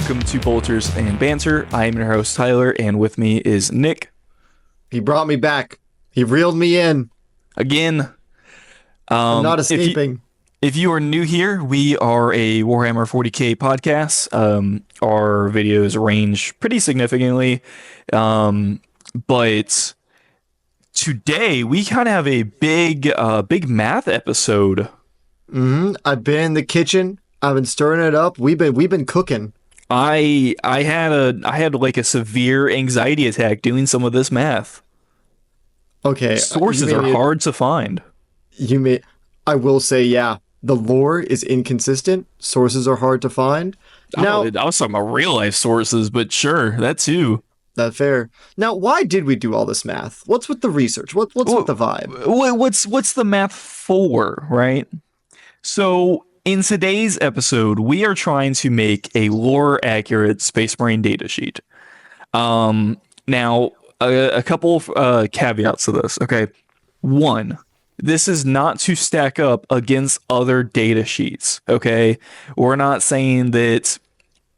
welcome to Bolters and Banter. I am your host, Tyler, and with me is Nick. He brought me back. He reeled me in. Again. I'm not escaping. If you are new here, we are a Warhammer 40k podcast. Our videos range pretty significantly. But today, we kind of have a big math episode. I've been in the kitchen. I've been stirring it up. We've been cooking. I had like a severe anxiety attack doing some of this math. Okay. Sources are hard to find. I will say, yeah, the lore is inconsistent. Sources are hard to find. Now, I was talking about real life sources, but sure, that too. That's fair. Now, why did we do all this math? What's with the research? What's with the vibe? What's the math for, right? So in today's episode, we are trying to make a lore-accurate Space Marine datasheet. Now, a couple of caveats to this. Okay, one, this is not to stack up against other datasheets. Okay, we're not saying that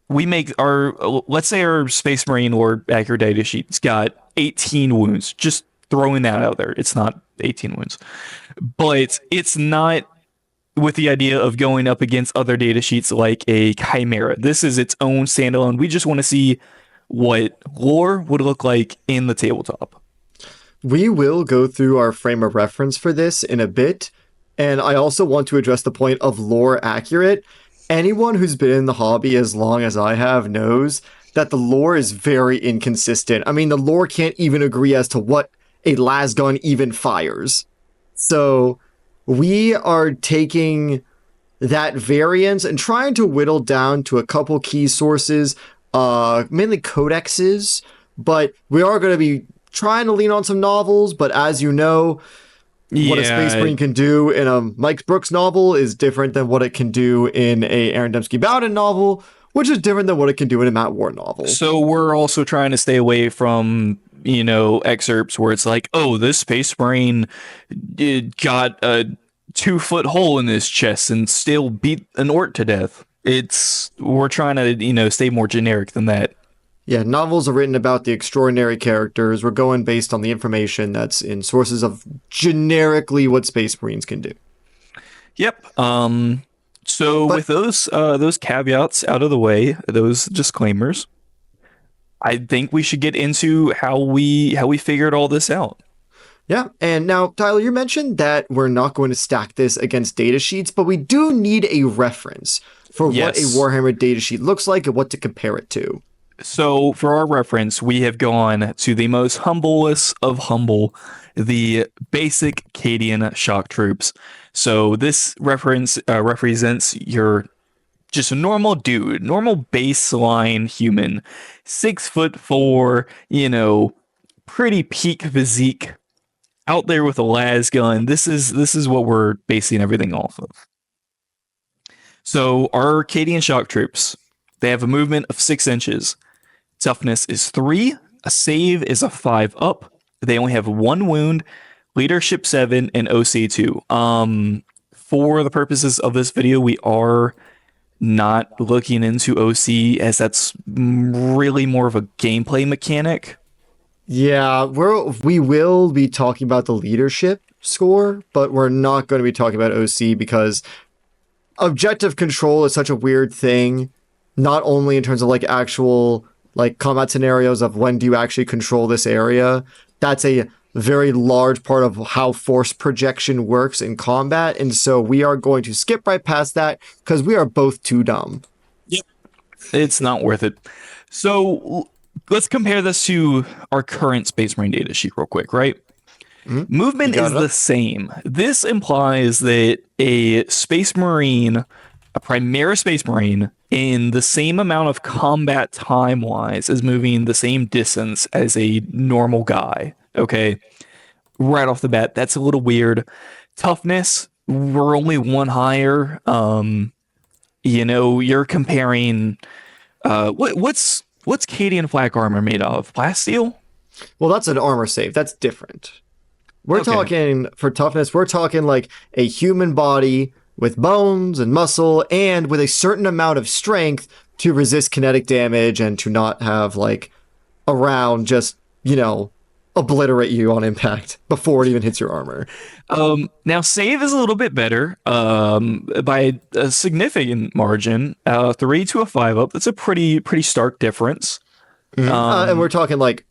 we make let's say our Space Marine lore-accurate datasheet's got 18 wounds. Just throwing that out there. It's not 18 wounds, but it's not with the idea of going up against other data sheets like a Chimera. This is its own standalone. We just want to see what lore would look like in the tabletop. We will go through our frame of reference for this in a bit, and I also want to address the point of lore accurate. Anyone who's been in the hobby as long as I have knows that the lore is very inconsistent. I mean, the lore can't even agree as to what a las gun even fires. So we are taking that variance and trying to whittle down to a couple key sources, mainly codexes, but we are going to be trying to lean on some novels. But as you know, what a Space Marine can do in a Mike Brooks novel is different than what it can do in a Aaron Dembski Bowden novel, which is different than what it can do in a Matt Ward novel. So we're also trying to stay away from, excerpts where it's like, oh, this Space Marine got a 2-foot hole in his chest and still beat an orc to death. We're trying to, stay more generic than that. Yeah, novels are written about the extraordinary characters. We're going based on the information that's in sources of generically what Space Marines can do. Yep. With those caveats out of the way, those disclaimers, I think we should get into how we figured all this out. Yeah, and now, Tyler, you mentioned that we're not going to stack this against datasheets, but we do need a reference for what a Warhammer datasheet looks like and what to compare it to. So, for our reference, we have gone to the most humblest of humble, the basic Cadian shock troops. So, this reference represents your just a normal dude, normal baseline human, 6'4", pretty peak physique, out there with a las gun. This is what we're basing everything off of. So our Arcadian shock troops, they have a movement of 6 inches. Toughness is 3. A save is a 5 up. They only have 1 wound. Leadership 7 and OC 2. For the purposes of this video, we are not looking into OC as that's really more of a gameplay mechanic. Yeah, we will be talking about the leadership score, but we're not going to be talking about OC because objective control is such a weird thing, not only in terms of like actual like combat scenarios of when do you actually control this area. That's a very large part of how force projection works in combat, and so we are going to skip right past that because we are both too dumb. Yep. It's not worth it. So let's compare this to our current Space Marine data sheet real quick, right? Mm-hmm. Movement is the same. This implies that a Space Marine, a Primera Space Marine, in the same amount of combat time-wise is moving the same distance as a normal guy. Okay, right off the bat, that's a little weird. Toughness, we're only 1 higher. You're comparing. What's Cadian flak armor made of? Plasteel? Well, that's an armor save. That's different. We're talking for toughness. We're talking like a human body with bones and muscle and with a certain amount of strength to resist kinetic damage and to not have like a round just, obliterate you on impact before it even hits your armor. Now save is a little bit better, by a significant margin. 3 to a 5 up. That's a pretty stark difference. And we're talking like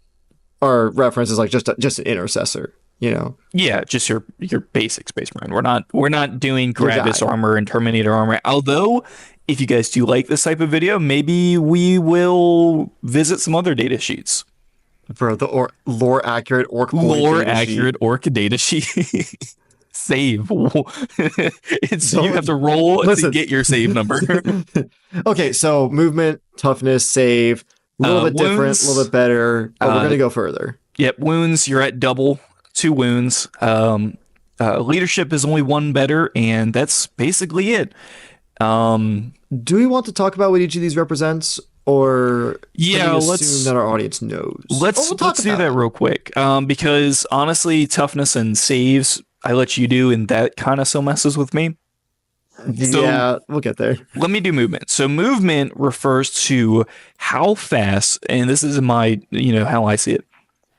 our reference is like just an intercessor, Yeah, just your basic Space Marine. We're not doing Gravis guy. armor and Terminator armor. Although, if you guys do like this type of video, maybe we will visit some other data sheets. Bro, the lore accurate orc boy Lore data accurate sheet. orc data sheet. Save. It's you Don't- have to roll to listen. get your save number. Okay, so movement, toughness, save, a little bit different, wounds, a little bit better, but we're gonna go further. Yep, wounds. You're at double 2 wounds. Leadership is only 1 better, and that's basically it. Do we want to talk about what each of these represents, or Yeah, can we let's- assume that our audience knows? Let's We'll talk do about that it. real quick. Because honestly, toughness and saves I let you do, and that kind of still messes with me. So- Yeah, we'll get there. Let me do movement. So movement refers to how fast, and this is my, how I see it,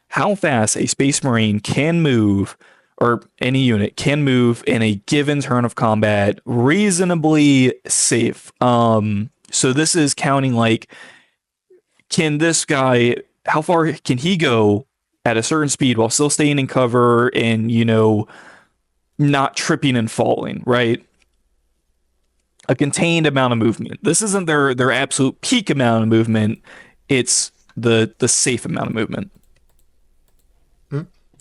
how fast a Space Marine can move, or any unit can move in a given turn of combat reasonably safe. So this is counting like, can this guy, how far can he go at a certain speed while still staying in cover and, not tripping and falling, right? A contained amount of movement. This isn't their absolute peak amount of movement. It's the safe amount of movement.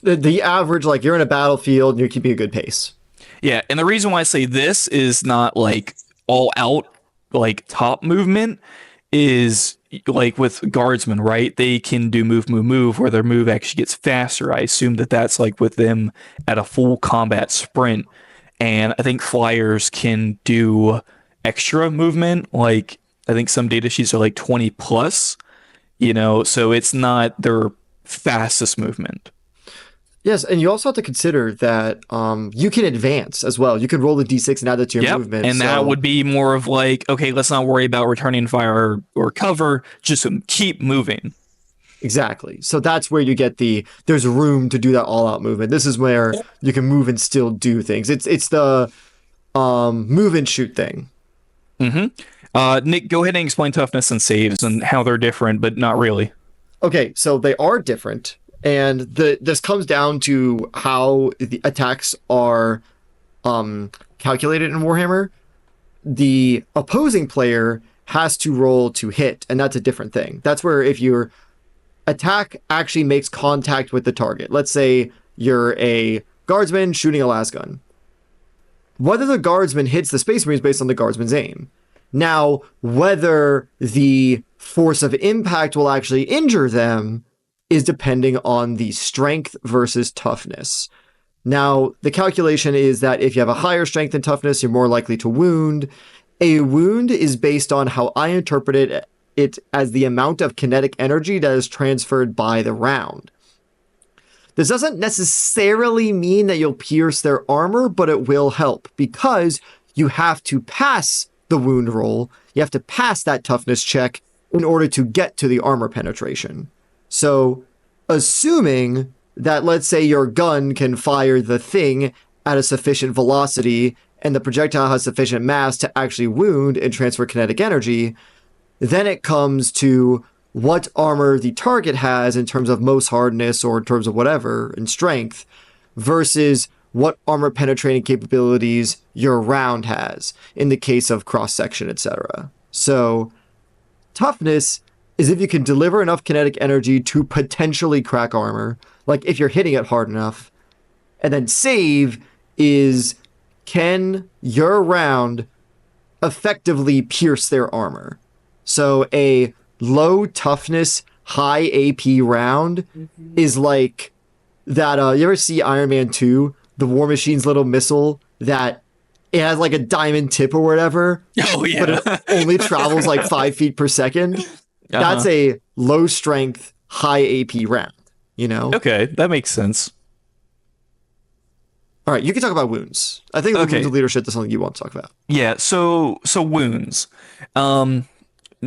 The average, like you're in a battlefield and you're keeping a good pace. Yeah, and the reason why I say this is not like all out like top movement is like with guardsmen, right? They can do move, where their move actually gets faster. I assume that's like with them at a full combat sprint. And I think flyers can do extra movement. Like I think some data sheets are like 20 plus, so it's not their fastest movement. Yes, and you also have to consider that you can advance as well. You can roll a d6 and add that to your Yep, movement. and that would be more of like, okay, let's not worry about returning fire or cover, just keep moving. Exactly. So that's where you get there's room to do that all-out movement. This is where you can move and still do things. It's the move and shoot thing. Nick, go ahead and explain toughness and saves and how they're different, but not really. Okay, so they are different, and this comes down to how the attacks are calculated in Warhammer. The opposing player has to roll to hit, and that's a different thing. That's where if your attack actually makes contact with the target, let's say you're a guardsman shooting a las gun, whether the guardsman hits the Space Marine is based on the guardsman's aim. Now, whether the force of impact will actually injure them is depending on the strength versus toughness. Now, the calculation is that if you have a higher strength and toughness, you're more likely to wound. A wound is based on how I interpret it as the amount of kinetic energy that is transferred by the round. This doesn't necessarily mean that you'll pierce their armor, but it will help because you have to pass the wound roll. You have to pass that toughness check in order to get to the armor penetration. So, assuming that, let's say, your gun can fire the thing at a sufficient velocity and the projectile has sufficient mass to actually wound and transfer kinetic energy, then it comes to what armor the target has in terms of most hardness or in terms of whatever and strength versus what armor penetrating capabilities your round has in the case of cross section, etc. So toughness is if you can deliver enough kinetic energy to potentially crack armor, like if you're hitting it hard enough. And then save is, can your round effectively pierce their armor? So a low toughness, high AP round is like that. You ever see Iron Man 2, the War Machine's little missile that it has like a diamond tip or whatever, Oh yeah. but it only travels like 5 feet per second? That's a low strength, high AP round, Okay, that makes sense. All right, you can talk about wounds. I think the Okay. wounds of leadership is something you want to talk about. Yeah, so wounds.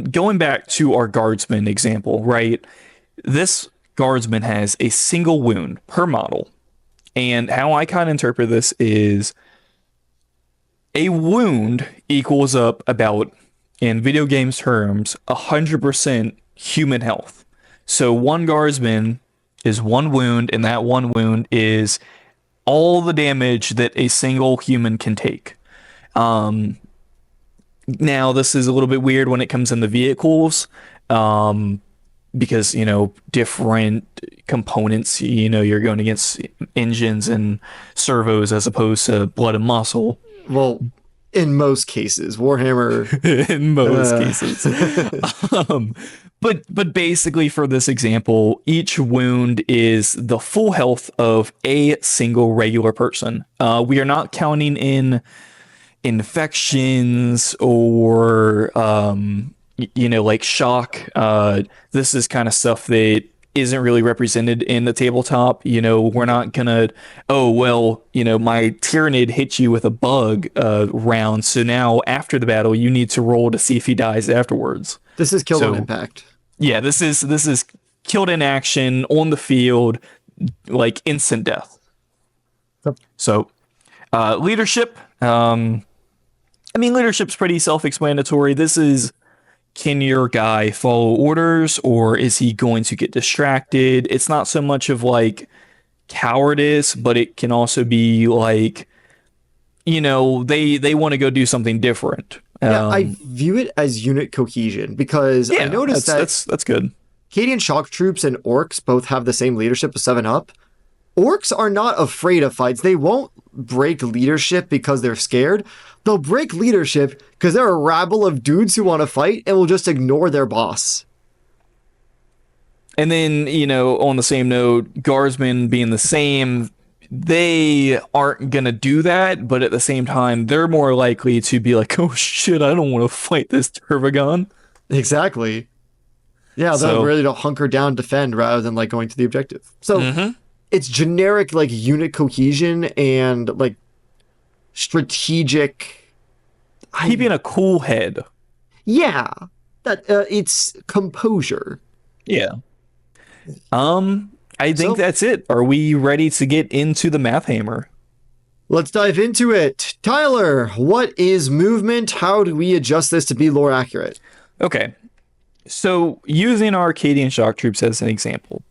going back to our guardsman example, right? This guardsman has a single wound per model. And how I kind of interpret this is a wound equals up about, in video games terms, 100% human health. So one guardsman is one wound, and that one wound is all the damage that a single human can take. Now, this is a little bit weird when it comes in the vehicles, because, different components, you're going against engines and servos as opposed to blood and muscle. Well, in most cases, Warhammer. In most cases. But basically, for this example, each wound is the full health of a single regular person. We are not counting in infections or like shock. This is kind of stuff that isn't really represented in the tabletop. We're not gonna, my Tyrannid hit you with a bug round, so now after the battle you need to roll to see if he dies afterwards. This is killed on impact. Yeah, this is killed in action on the field, like instant death. Yep. So leadership. Leadership's pretty self-explanatory. This is, can your guy follow orders, or is he going to get distracted? It's not so much of like cowardice, but it can also be like, they want to go do something different. Yeah, I view it as unit cohesion because I noticed that's good. Cadian shock troops and orcs both have the same leadership of 7-up. Orcs are not afraid of fights. They won't break leadership because they're scared. They'll break leadership because they're a rabble of dudes who want to fight and will just ignore their boss. And then, on the same note, guardsmen being the same, they aren't going to do that, but at the same time, they're more likely to be like, oh shit, I don't want to fight this Turvagon. Exactly. Yeah, they're ready to hunker down, defend, rather than like going to the objective. So it's generic like unit cohesion and like strategic, keeping a cool head. Yeah, that it's composure. Yeah. I think that's it. Are we ready to get into the math hammer? Let's dive into it. Tyler, what is movement? How do we adjust this to be lore accurate? Okay. So using our Cadian shock troops as an example,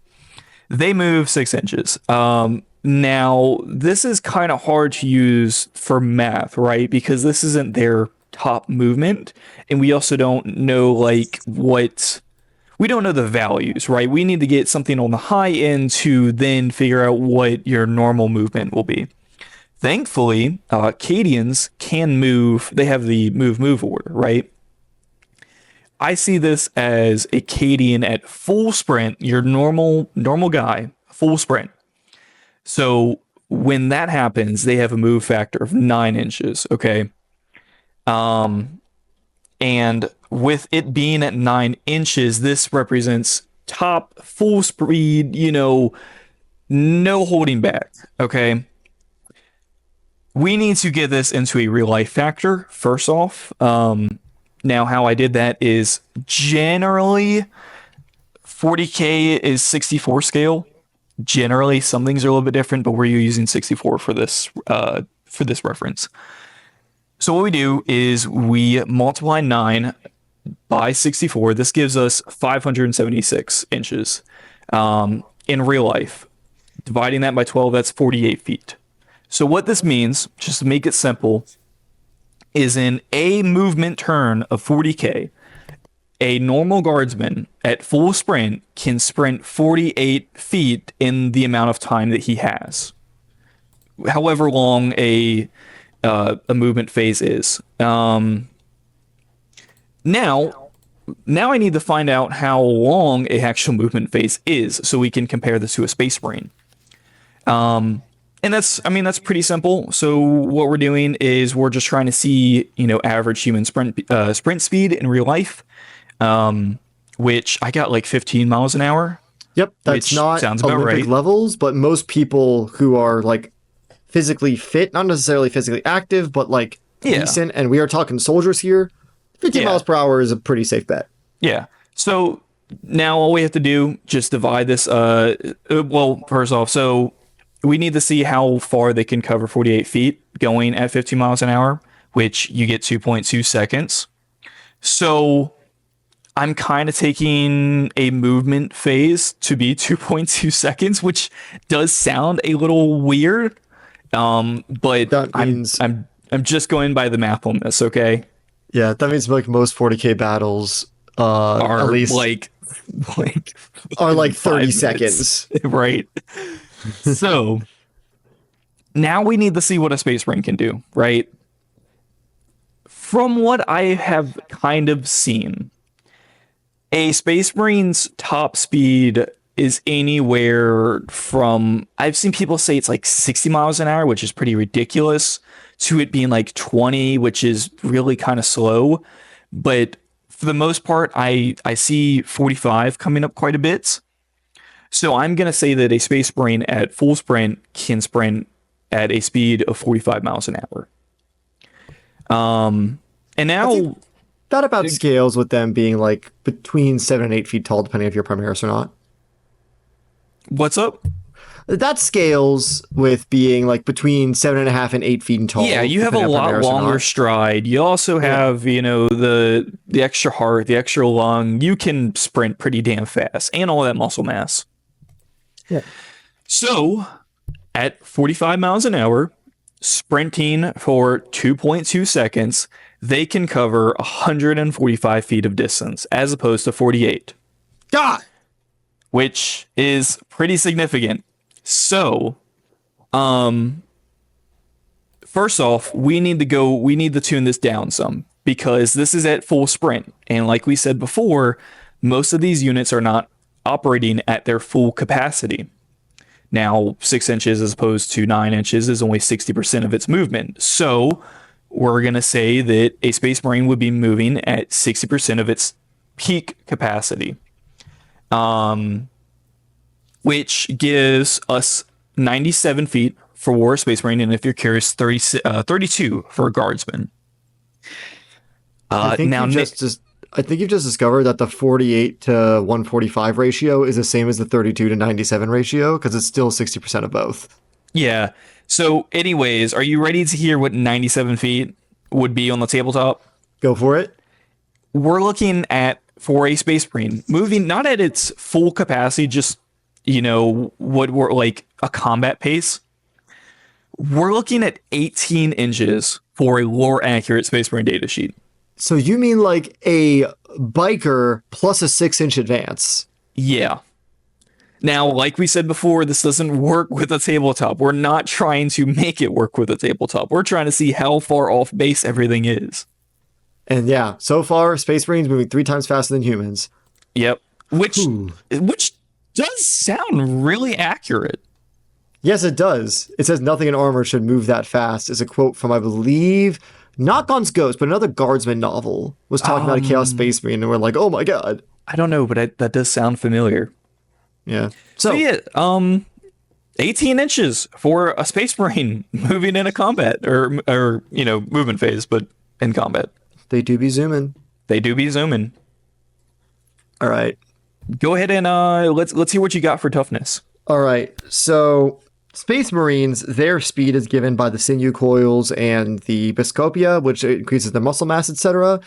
they move 6 inches. Now, this is kind of hard to use for math, right? Because this isn't their top movement. And we also don't know, we don't know the values, right? We need to get something on the high end to then figure out what your normal movement will be. Thankfully, Cadians can move. They have the move order, right? I see this as a Cadian at full sprint, your normal guy, full sprint. So when that happens, they have a move factor of 9 inches, okay? And with it being at 9 inches, this represents top full speed, no holding back, okay? We need to get this into a real life factor, first off. Now, how I did that is generally 40K is 64 scale. Generally, some things are a little bit different, but we're using 64 for this reference. So what we do is we multiply 9 by 64. This gives us 576 inches. In real life, dividing that by 12, that's 48 feet. So what this means, just to make it simple, is in a movement turn of 40K, a normal guardsman at full sprint can sprint 48 feet in the amount of time that he has. However long a movement phase is. Now I need to find out how long a actual movement phase is so we can compare this to a Space Marine. And that's pretty simple. So what we're doing is we're just trying to see, average human sprint speed in real life, which I got like 15 miles an hour. Yep, that's not sounds about Olympic right. levels, but most people who are like physically fit, not necessarily physically active, but like decent, and we are talking soldiers here, 15 miles per hour is a pretty safe bet. Yeah. So now all we have to do, just divide this. Well, first off, so we need to see how far they can cover 48 feet going at 50 miles an hour, which you get 2.2 seconds. So I'm kind of taking a movement phase to be 2.2 seconds, which does sound a little weird. But That means I'm just going by the math on this, okay? yeah, that means like most 40k battles Are at least like are like 30 5 minutes. seconds. Right. So now we need to see what a space marine can do, right? From what I have kind of seen, a space marine's top speed is anywhere from, I've seen people say it's like 60 miles an hour, which is pretty ridiculous, to it being like 20, which is really kind of slow. But for the most part, I see 45 coming up quite a bit. So I'm going to say that a space marine at full sprint can sprint at a speed of 45 miles an hour. And now That about scales with them being like between 7 and 8 feet tall, depending if you're Primaris or not. what's up? That scales with being like between 7.5 and 8 feet tall. Yeah, you have a depending on lot Primaris or longer not. stride. You also have, the extra heart, the extra lung. You can sprint pretty damn fast and all that muscle mass. Yeah. So, at 45 miles an hour, sprinting for 2.2 seconds, they can cover 145 feet of distance as opposed to 48, God! which is pretty significant. So, first off, we need to tune this down some because this is at full sprint. And like we said before, most of these units are not operating at their full capacity. Now, 6 inches as opposed to 9 inches is only 60% of its movement. So we're going to say that a Space Marine would be moving at 60% of its peak capacity, which gives us 97 feet for a Space Marine, and if you're curious, 32 for a Guardsman. I think Now, I think you've just discovered that the 48 to 145 ratio is the same as the 32 to 97 ratio because it's still 60% of both. yeah. So, anyways, are you ready to hear what 97 feet would be on the tabletop? Go for it. We're looking at, for a Space Marine, moving not at its full capacity, just, what we're like a combat pace. We're looking at 18 inches for a lore accurate Space Marine datasheet. So you mean like a biker plus a 6-inch advance? Yeah. Now, like we said before, this doesn't work with a tabletop. We're not trying to make it work with a tabletop. We're trying to see how far off base everything is. And yeah, so far, Space Marines moving 3 times faster than humans. Yep. Which Ooh. does sound really accurate. Yes, it does. It says nothing in armor should move that fast, is a quote from, I believe, not Gon's Ghost, but another Guardsman novel was talking about a Chaos Space Marine, and we're like, oh my god. I don't know, but that does sound familiar. Yeah. So yeah, 18 inches for a Space Marine moving in a combat or movement phase, but in combat. They do be zooming. They do be zooming. All right. Go ahead and let's hear what you got for toughness. All right. So Space Marines, their speed is given by the sinew coils and the Biscopia, which increases their muscle mass, etc.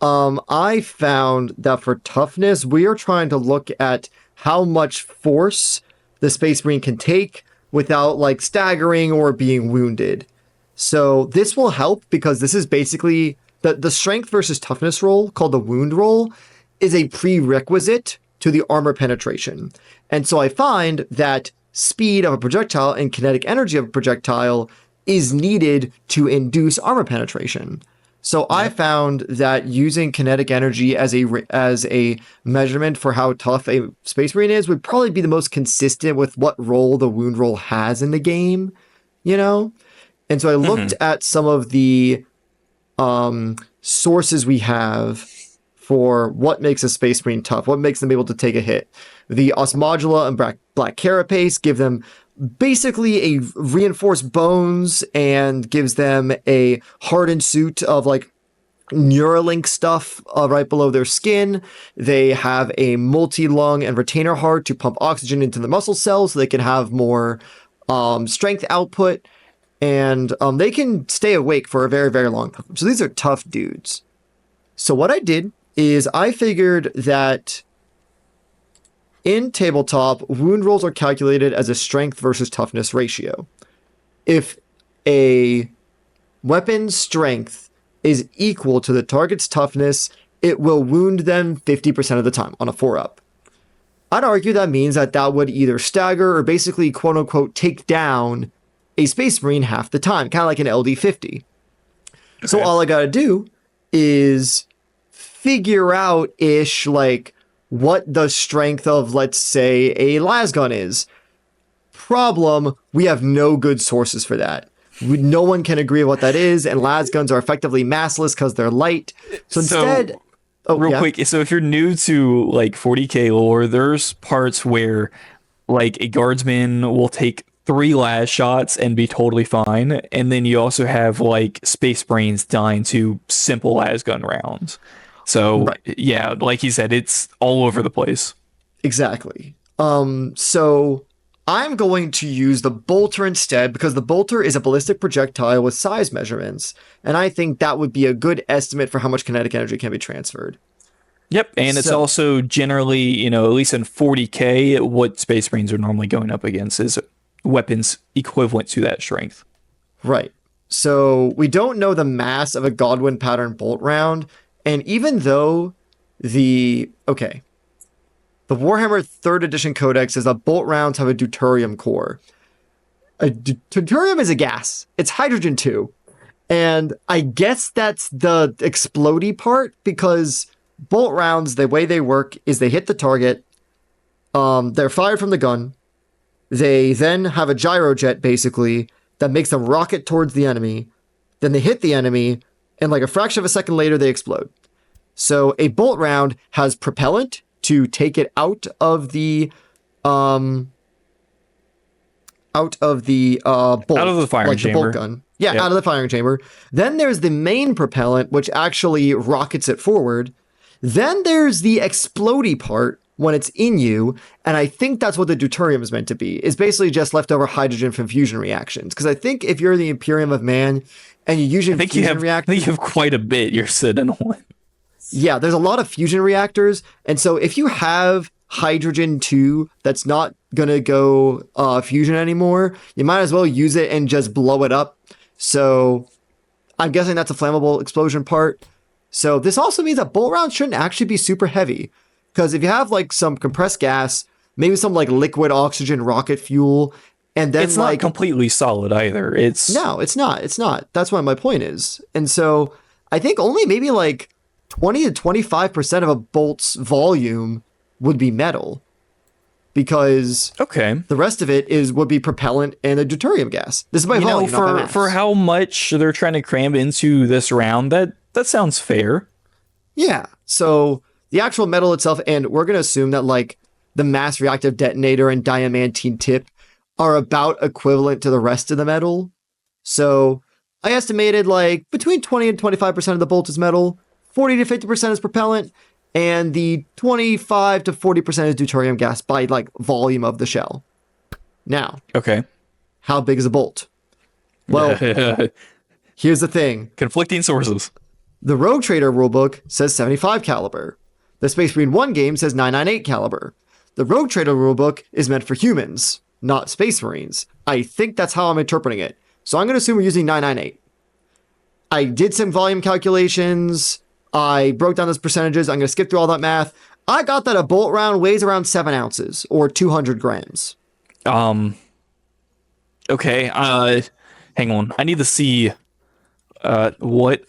I found that for toughness, we are trying to look at how much force the Space Marine can take without like staggering or being wounded. So this will help because this is basically the strength versus toughness roll called the wound roll is a prerequisite to the armor penetration. And so I find that speed of a projectile and kinetic energy of a projectile is needed to induce armor penetration. So I found that using kinetic energy as a measurement for how tough a Space Marine is would probably be the most consistent with what role the wound roll has in the game, And so I looked at some of the sources we have for what makes a Space Marine tough, what makes them able to take a hit. The Osmodula and Black Carapace give them basically a reinforced bones and gives them a hardened suit of like Neuralink stuff right below their skin. They have a multi-lung and retainer heart to pump oxygen into the muscle cells so they can have more strength output. And they can stay awake for a very, very long time. So these are tough dudes. So what I did is I figured that in Tabletop, wound rolls are calculated as a strength versus toughness ratio. If a weapon's strength is equal to the target's toughness, it will wound them 50% of the time on a 4-up. I'd argue that means that would either stagger or basically quote-unquote take down a Space Marine half the time, kind of like an LD50. Okay. So all I gotta do is figure out-ish, like, what the strength of, let's say, a lasgun is. Problem, we have no good sources for that. No one can agree what that is, and lasguns are effectively massless because they're light. So instead... real quick, so if you're new to, like, 40k lore, there's parts where, like, a guardsman will take 3 las shots and be totally fine, and then you also have, like, Space Marines dying to simple lasgun rounds. So, yeah, like he said, it's all over the place. Exactly. So... I'm going to use the bolter instead because the bolter is a ballistic projectile with size measurements, and I think that would be a good estimate for how much kinetic energy can be transferred. Yep, and it's also generally, at least in 40k, what Space Marines are normally going up against is weapons equivalent to that strength. Right. So we don't know the mass of a Godwin pattern bolt round, and even though the Warhammer 3rd Edition Codex says that bolt rounds have a deuterium core. Deuterium is a gas. It's hydrogen too. And I guess that's the explodey part because bolt rounds, the way they work is they hit the target. They're fired from the gun. They then have a gyrojet basically that makes them rocket towards the enemy. Then they hit the enemy and like a fraction of a second later they explode. So a bolt round has propellant to take it out of the bolt, out of the firing chamber. The bolt gun. Yeah, out of the firing chamber. Then there's the main propellant, which actually rockets it forward. Then there's the explodey part when it's in you, and I think that's what the deuterium is meant to be. It's basically just leftover hydrogen from fusion reactions. Because I think if you're the Imperium of Man and you use fusion reactors, I think you have quite a bit you're sitting on. Yeah, there's a lot of fusion reactors, and so if you have hydrogen 2 that's not gonna go fusion anymore, you might as well use it and just blow it up. So I'm guessing that's a flammable explosion part. So this also means that bolt rounds shouldn't actually be super heavy, because if you have like some compressed gas, maybe some like liquid oxygen rocket fuel, and then it's not completely solid either. No, it's not. That's what my point is. And so I think only maybe like 20 to 25% of a bolt's volume would be metal, because the rest of it would be propellant and a deuterium gas. This is by volume, not by mass. For how much they're trying to cram into this round, that sounds fair. Yeah. So the actual metal itself, and we're going to assume that like the mass reactive detonator and diamantine tip are about equivalent to the rest of the metal. So I estimated like between 20 and 25% of the bolt is metal. 40 to 50% is propellant, and the 25 to 40% is deuterium gas by like volume of the shell. Now, how big is a bolt? Well, here's the thing. Conflicting sources. The Rogue Trader rulebook says 75 caliber. The Space Marine 1 game says 998 caliber. The Rogue Trader rulebook is meant for humans, not Space Marines. I think that's how I'm interpreting it. So I'm going to assume we're using 998. I did some volume calculations. I broke down those percentages. I'm going to skip through all that math. I got that a bolt round weighs around 7 ounces or 200 grams. Okay. Hang on. I need to see what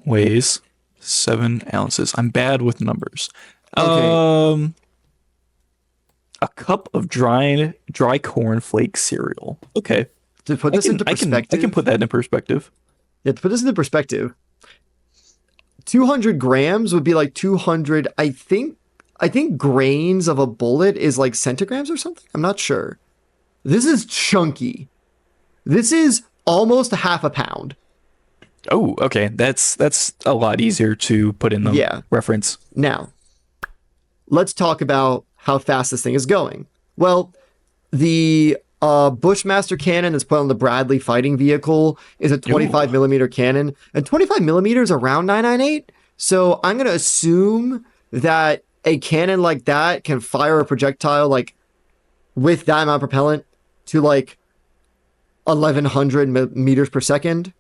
weighs 7 ounces. I'm bad with numbers. Okay. A cup of dry cornflake cereal. Okay. To put this into perspective, I can put that in perspective. Yeah, to put this into perspective, 200 grams would be like 200, I think grains of a bullet is like centigrams or something. I'm not sure. This is chunky. This is almost half a pound. Oh, okay. That's a lot easier to put in the Yeah. reference. Now, let's talk about how fast this thing is going. Well, the Bushmaster cannon that's put on the Bradley fighting vehicle is a 25 Ooh. millimeter cannon, and 25 millimeters around 998. So I'm gonna assume that a cannon like that can fire a projectile like with that amount of propellant to like 1100 meters per second.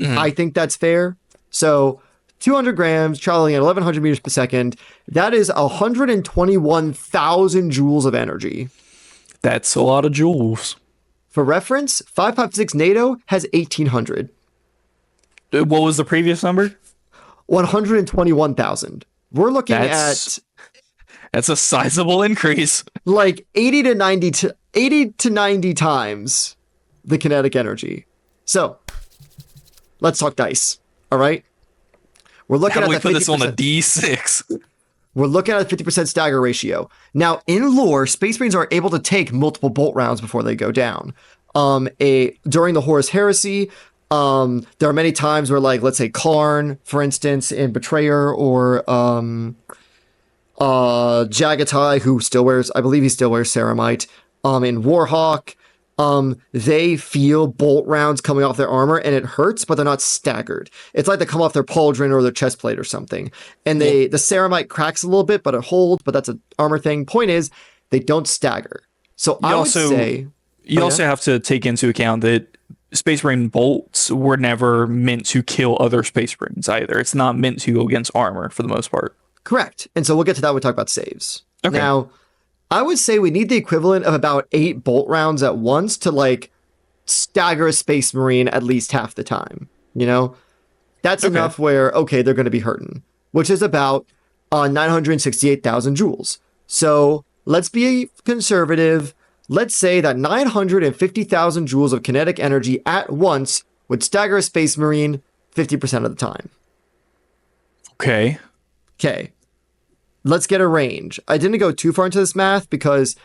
I think that's fair. So 200 grams traveling at 1100 meters per second. That is 121,000 joules of energy. That's a lot of joules. For reference, 556 NATO has 1800. What was the previous number? 121,000. We're looking That's at a sizable increase. like 80 to 90 times the kinetic energy. So, let's talk dice. All right? We're looking How at do we that put this on a 50%. D6? We're looking at a 50% stagger ratio. Now, in lore, Space Marines are able to take multiple bolt rounds before they go down. During the Horus Heresy, there are many times where, like, let's say Karn, for instance, in Betrayer, or Jagatai, who still wears, I believe he still wears Ceramite, in Warhawk, they feel bolt rounds coming off their armor and it hurts, but they're not staggered. It's like they come off their pauldron or their chest plate or something. And the ceramite cracks a little bit, but it holds, but that's an armor thing. Point is, they don't stagger. So I would say... You also have to take into account that Space Marine bolts were never meant to kill other Space Marines either. It's not meant to go against armor for the most part. Correct. And so we'll get to that when we talk about saves. Okay. Now, I would say we need the equivalent of about 8 bolt rounds at once to like stagger a Space Marine at least half the time. You know, that's enough where, okay, they're going to be hurting, which is about 968,000 joules. So let's be conservative. Let's say that 950,000 joules of kinetic energy at once would stagger a Space Marine 50% of the time. Okay. Okay. Let's get a range. I didn't go too far into this math because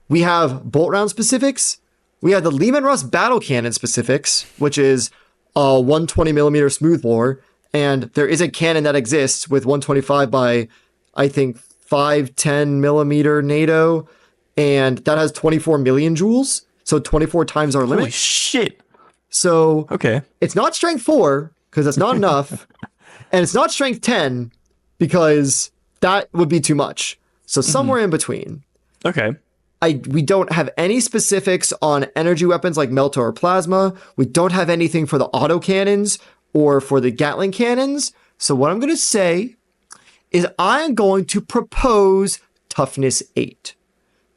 we have bolt round specifics. We have the Lehman Russ battle cannon specifics, which is a 120 millimeter smoothbore. And there is a cannon that exists with 125 by, I think, 510 millimeter NATO. And that has 24 million joules. So 24 times our limit. Holy shit. So Okay. it's not strength 4 because that's not enough. And it's not strength 10 because that would be too much. So somewhere in between. Okay. We don't have any specifics on energy weapons like Melta or Plasma. We don't have anything for the autocannons or for the Gatling cannons. So what I'm going to say is I'm going to propose Toughness 8.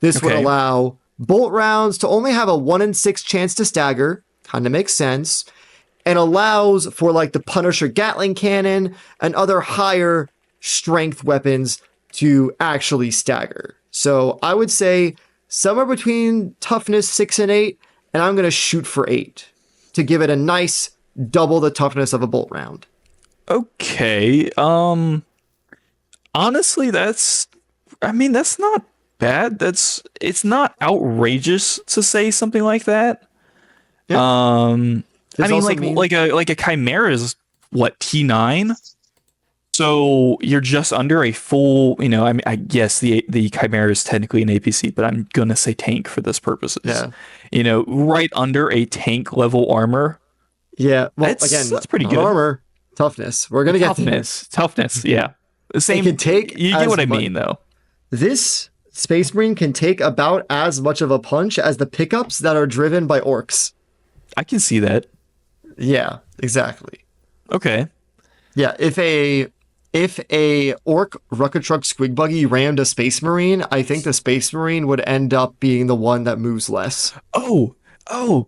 This would Okay. allow bolt rounds to only have a 1 in 6 chance to stagger. Kind of makes sense. And allows for like the Punisher Gatling cannon and other higher strength weapons to actually stagger. So I would say somewhere between toughness 6 and 8, and I'm going to shoot for 8 to give it a nice double the toughness of a bolt round. Okay. Honestly, that's not bad. It's not outrageous to say something like that. Yeah. I This mean, also like a Chimera is what, T9? So you're just under a full, I mean, I guess the Chimera is technically an APC, but I'm gonna say tank for this purposes. Yeah. Right under a tank level armor. Yeah. Well, That's again, pretty good. armor, toughness. We're going to get there. Toughness. Yeah. The same. can take You get as what I much- mean, though. This Space Marine can take about as much of a punch as the pickups that are driven by orcs. I can see that. Yeah, exactly. Okay. Yeah, if a orc rocket truck squig buggy rammed a Space Marine, I think the Space Marine would end up being the one that moves less. Oh,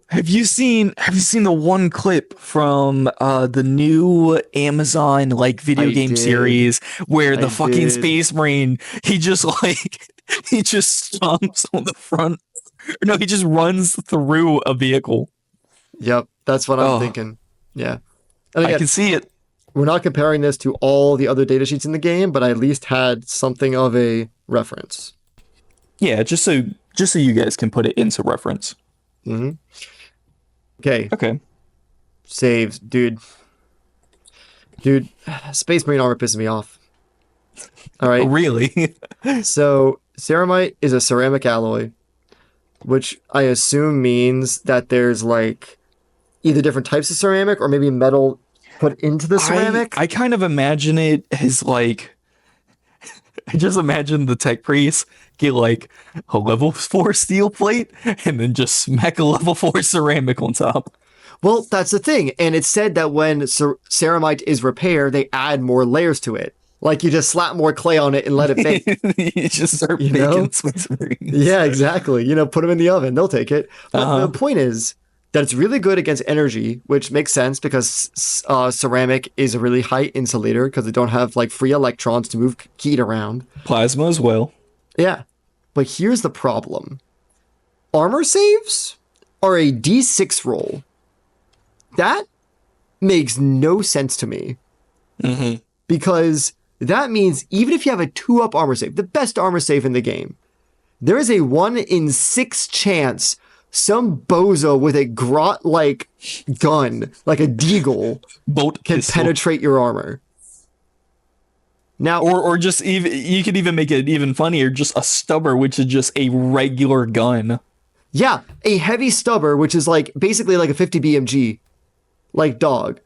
have you seen the one clip from the new Amazon like video I game did. series where the I fucking did. Space Marine he just stomps on the front. No, he just runs through a vehicle. Yep, that's what I'm Oh. thinking. Yeah. And I again, can see it. we're not comparing this to all the other data sheets in the game, but I at least had something of a reference. Yeah, just so you guys can put it into reference. Okay, Okay. saves, dude. Dude, Space Marine armor pisses me off. All right. Really? So, ceramite is a ceramic alloy, which I assume means that there's like either different types of ceramic or maybe metal put into the ceramic. I kind of imagine it as like, I just imagine the tech priest get like a level 4 steel plate and then just smack a level 4 ceramic on top. Well, that's the thing. And it's said that when ceramite is repaired, they add more layers to it. Like you just slap more clay on it and let it bake. You just start You baking know? smithereens. Yeah, exactly. Put them in the oven. They'll take it. But the point is that it's really good against energy, which makes sense because ceramic is a really high insulator because they don't have like free electrons to move heat around. Plasma as well. Yeah. But here's the problem. Armor saves are a D6 roll. That makes no sense to me. Because that means even if you have a 2-up armor save, the best armor save in the game, there is a 1 in 6 chance some bozo with a grot-like gun, like a deagle, Bolt can pistol. penetrate your armor. Now, Or just even, you could even make it even funnier, just a stubber, which is just a regular gun. yeah, a heavy stubber, which is like basically like a 50 BMG, like dog.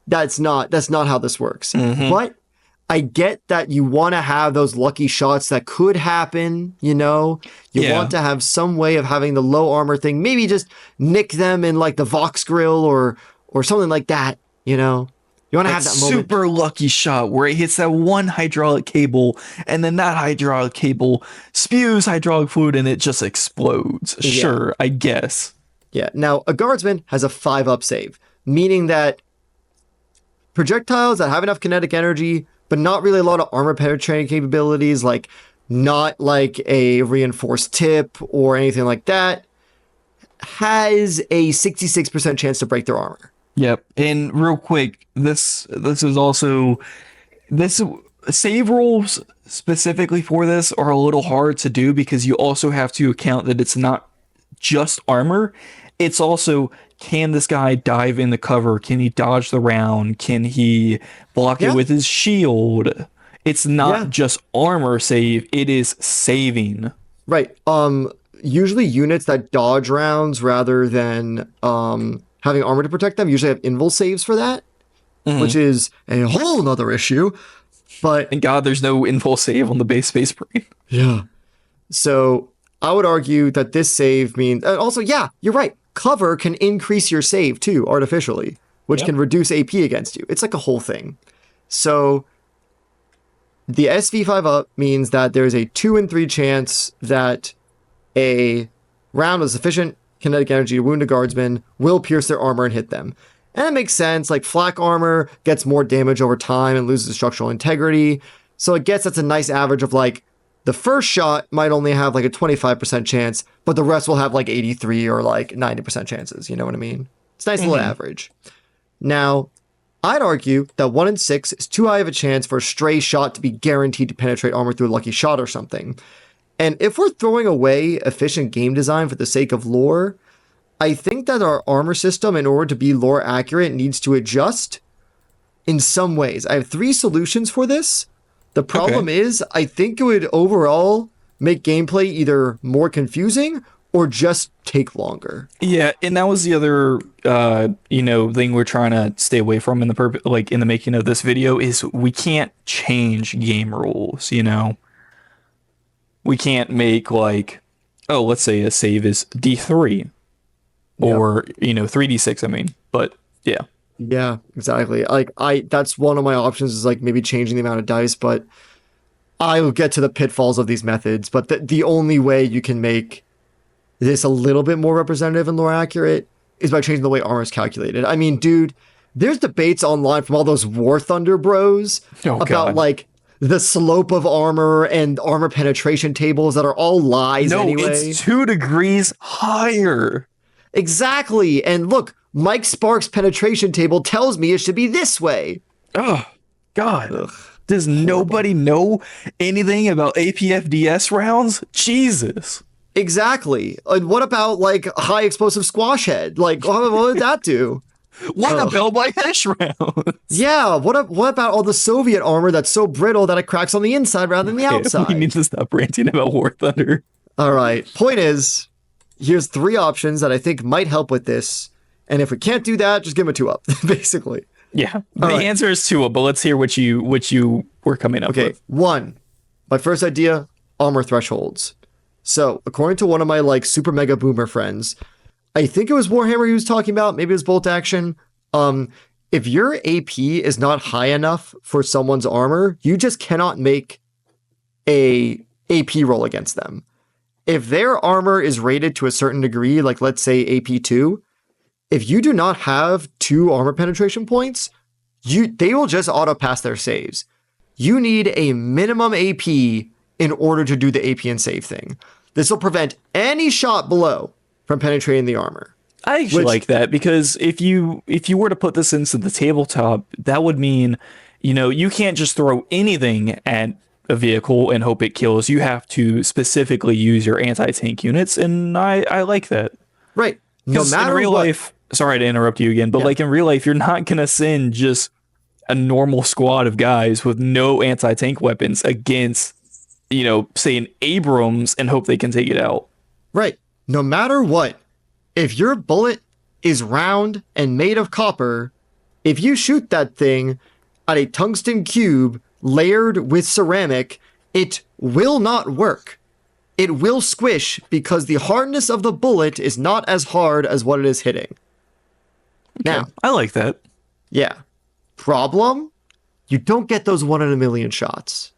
That's not how this works. But I get that you want to have those lucky shots that could happen, You want to have some way of having the low armor thing, maybe just nick them in like the Vox grill or something like that, You want to have that moment. Super lucky shot where it hits that one hydraulic cable, and then that hydraulic cable spews hydraulic fluid and it just explodes. Yeah. Sure, I guess. Yeah. Now, a guardsman has a 5-up save, meaning that projectiles that have enough kinetic energy, but not really a lot of armor penetrating capabilities, like not like a reinforced tip or anything like that, has a 66% chance to break their armor. Yep. And real quick, this is also this save rolls specifically for this are a little hard to do because you also have to account that it's not just armor. It's also, can this guy dive in the cover? Can he dodge the round? Can he block it with his shield? It's not just armor save, it is saving. Right. Usually units that dodge rounds rather than having armor to protect them usually have invul saves for that, which is a whole nother issue. But Thank God there's no invul save on the base Space Marine. yeah. So I would argue that this save means also, yeah, you're right. Cover can increase your save too, artificially, which can reduce AP against you. It's like a whole thing. So the SV5 up means that there's a 2 in 3 chance that a round with sufficient kinetic energy to wound a guardsman will pierce their armor and hit them. And it makes sense. Like flak armor gets more damage over time and loses structural integrity. So that's a nice average of like the first shot might only have like a 25% chance, but the rest will have like 83 or like 90% chances. You know what I mean? It's a nice little average. Now, I'd argue that 1 in 6 is too high of a chance for a stray shot to be guaranteed to penetrate armor through a lucky shot or something. And if we're throwing away efficient game design for the sake of lore, I think that our armor system, in order to be lore accurate, needs to adjust in some ways. I have 3 solutions for this. The problem is, I think it would overall make gameplay either more confusing or just take longer. Yeah, and that was the other thing we're trying to stay away from in the making of this video is we can't change game rules, We can't make like, oh, let's say a save is D3 or 3D6, I mean. But yeah. Yeah, exactly. Like that's one of my options is like maybe changing the amount of dice, but I'll get to the pitfalls of these methods. But the only way you can make this a little bit more representative and lore accurate is by changing the way armor is calculated. I mean, dude, there's debates online from all those War Thunder bros about like the slope of armor and armor penetration tables that are all lies anyway. No, it's 2 degrees higher. Exactly. And look, Mike Sparks' penetration table tells me it should be this way. Oh, God. Does nobody know anything about APFDS rounds? Jesus. Exactly. And what about like high explosive squash head? Like, what would that do? What Ugh. about my hash rounds? Yeah, what about all the Soviet armor that's so brittle that it cracks on the inside rather than the Okay, we outside? need to stop ranting about War Thunder. All right. Point is, here's three options that I think might help with this. And if we can't do that, just give him a 2 up, basically. Yeah, the right. answer is 2, but let's hear what you were coming up Okay, with. 1. My first idea, armor thresholds. So, according to one of my super mega boomer friends, I think it was Warhammer he was talking about, maybe it was Bolt Action. If your AP is not high enough for someone's armor, you just cannot make a AP roll against them. If their armor is rated to a certain degree, like let's say AP2, if you do not have 2 armor penetration points, they will just auto pass their saves. You need a minimum AP in order to do the AP and save thing. This will prevent any shot below from penetrating the armor. I actually like that because if you were to put this into the tabletop, that would mean, you can't just throw anything at a vehicle and hope it kills. You have to specifically use your anti-tank units, and I like that. Right. No matter in real what, life, sorry to interrupt you again, but Yeah. in real life, you're not gonna send just a normal squad of guys with no anti-tank weapons against, say an Abrams and hope they can take it out. Right. No matter what, if your bullet is round and made of copper, if you shoot that thing at a tungsten cube layered with ceramic, it will not work. It will squish because the hardness of the bullet is not as hard as what it is hitting. Now, I like that. yeah. Problem? You don't get those 1 in a million shots.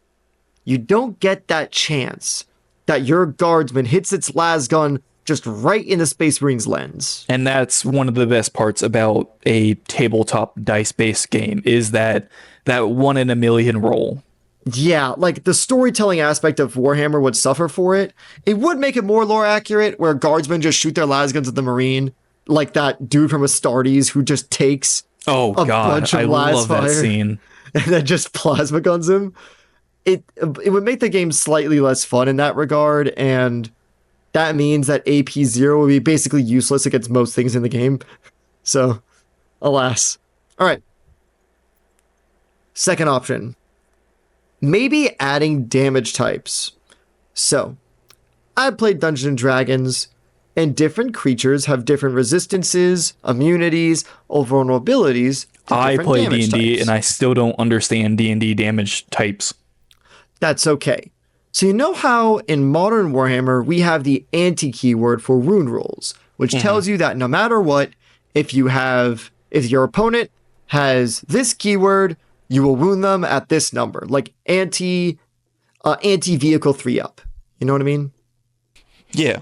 You don't get that chance that your guardsman hits its las gun just right in the Space Marine's lens. And that's one of the best parts about a tabletop dice-based game is that 1 in a million roll. Yeah, the storytelling aspect of Warhammer would suffer for it. It would make it more lore accurate, where guardsmen just shoot their las guns at the Marine, like that dude from Astartes who just takes Oh a god, bunch of I las love that fire scene. and then just plasma guns him. It would make the game slightly less fun in that regard, and that means that AP0 would be basically useless against most things in the game. So, alas. All right. Second option. Maybe adding damage types. So, I played Dungeons and Dragons, and different creatures have different resistances, immunities, or vulnerabilities to I different play damage D&D types. and I still don't understand D&D damage types. That's okay. So you know how in modern Warhammer we have the anti-keyword for rune rules, which tells you that no matter what, if your opponent has this keyword, you will wound them at this number, like anti-vehicle 3-up. You know what I mean? Yeah.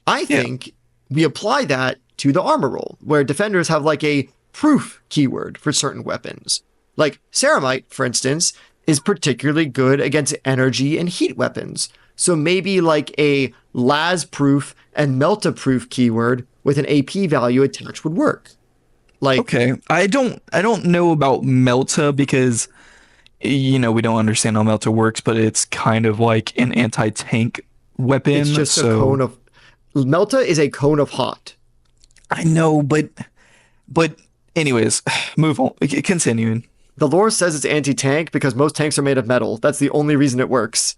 I think we apply that to the armor roll, where defenders have a proof keyword for certain weapons. Like Ceramite, for instance, is particularly good against energy and heat weapons. So maybe a las proof and melta proof keyword with an AP value attached would work. Okay. I don't know about Melta because we don't understand how Melta works, but it's kind of like an anti-tank weapon. It's just a cone of melta is a cone of hot. I know, but anyways, move on. Continuing. The lore says it's anti-tank because most tanks are made of metal. That's the only reason it works.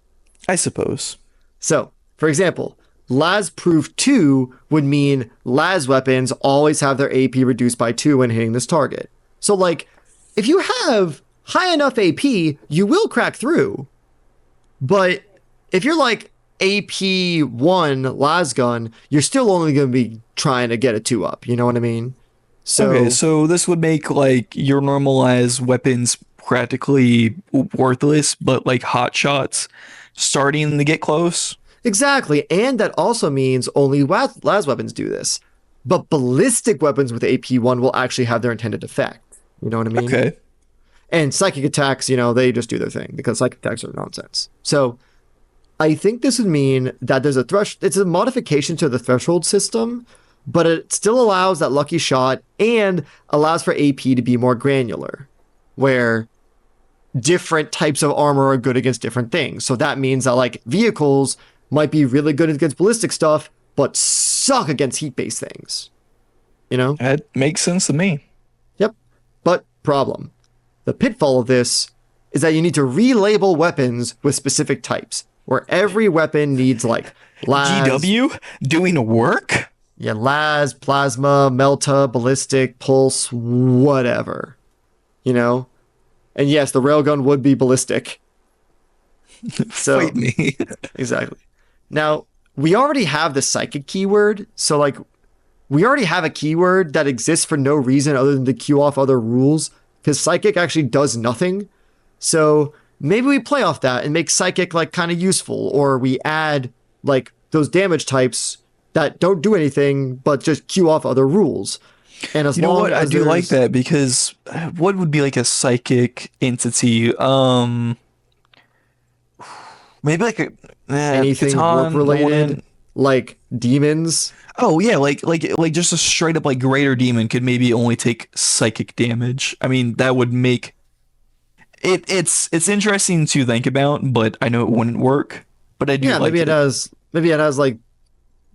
I suppose. So, for example, las proof 2 would mean las weapons always have their AP reduced by 2 when hitting this target. So if you have high enough AP, you will crack through. But if you're AP1 las gun, you're still only going to be trying to get a 2 up. You know what I mean? So this would make your normalized weapons practically worthless, but hot shots starting to get close. Exactly, and that also means only las weapons do this. But ballistic weapons with AP1 will actually have their intended effect. You know what I mean? Okay. And psychic attacks, they just do their thing because psychic attacks are nonsense. So I think this would mean that there's it's a modification to the threshold system, but it still allows that lucky shot and allows for AP to be more granular, where different types of armor are good against different things. So that means that vehicles might be really good against ballistic stuff, but suck against heat-based things. That makes sense to me. But problem. The pitfall of this is that you need to relabel weapons with specific types, where every weapon needs like las, GW doing work? yeah, las, plasma, melta, ballistic, pulse, whatever. You know? And yes, the railgun would be ballistic. So Fight me. exactly. Now, we already have the psychic keyword, so like we already have a keyword that exists for no reason other than to queue off other rules, because psychic actually does nothing. So maybe we play off that and make psychic like kind of useful, or we add like those damage types that don't do anything but just queue off other rules. And as You know long what? I as do like there's- that because what would be like a psychic entity? Maybe like a anything Catan, work the related, one- like demons. Oh yeah, like just a straight up like greater demon could maybe only take psychic damage. I mean, that would make it's interesting to think about, but I know it wouldn't work. But I do Yeah, like maybe it has like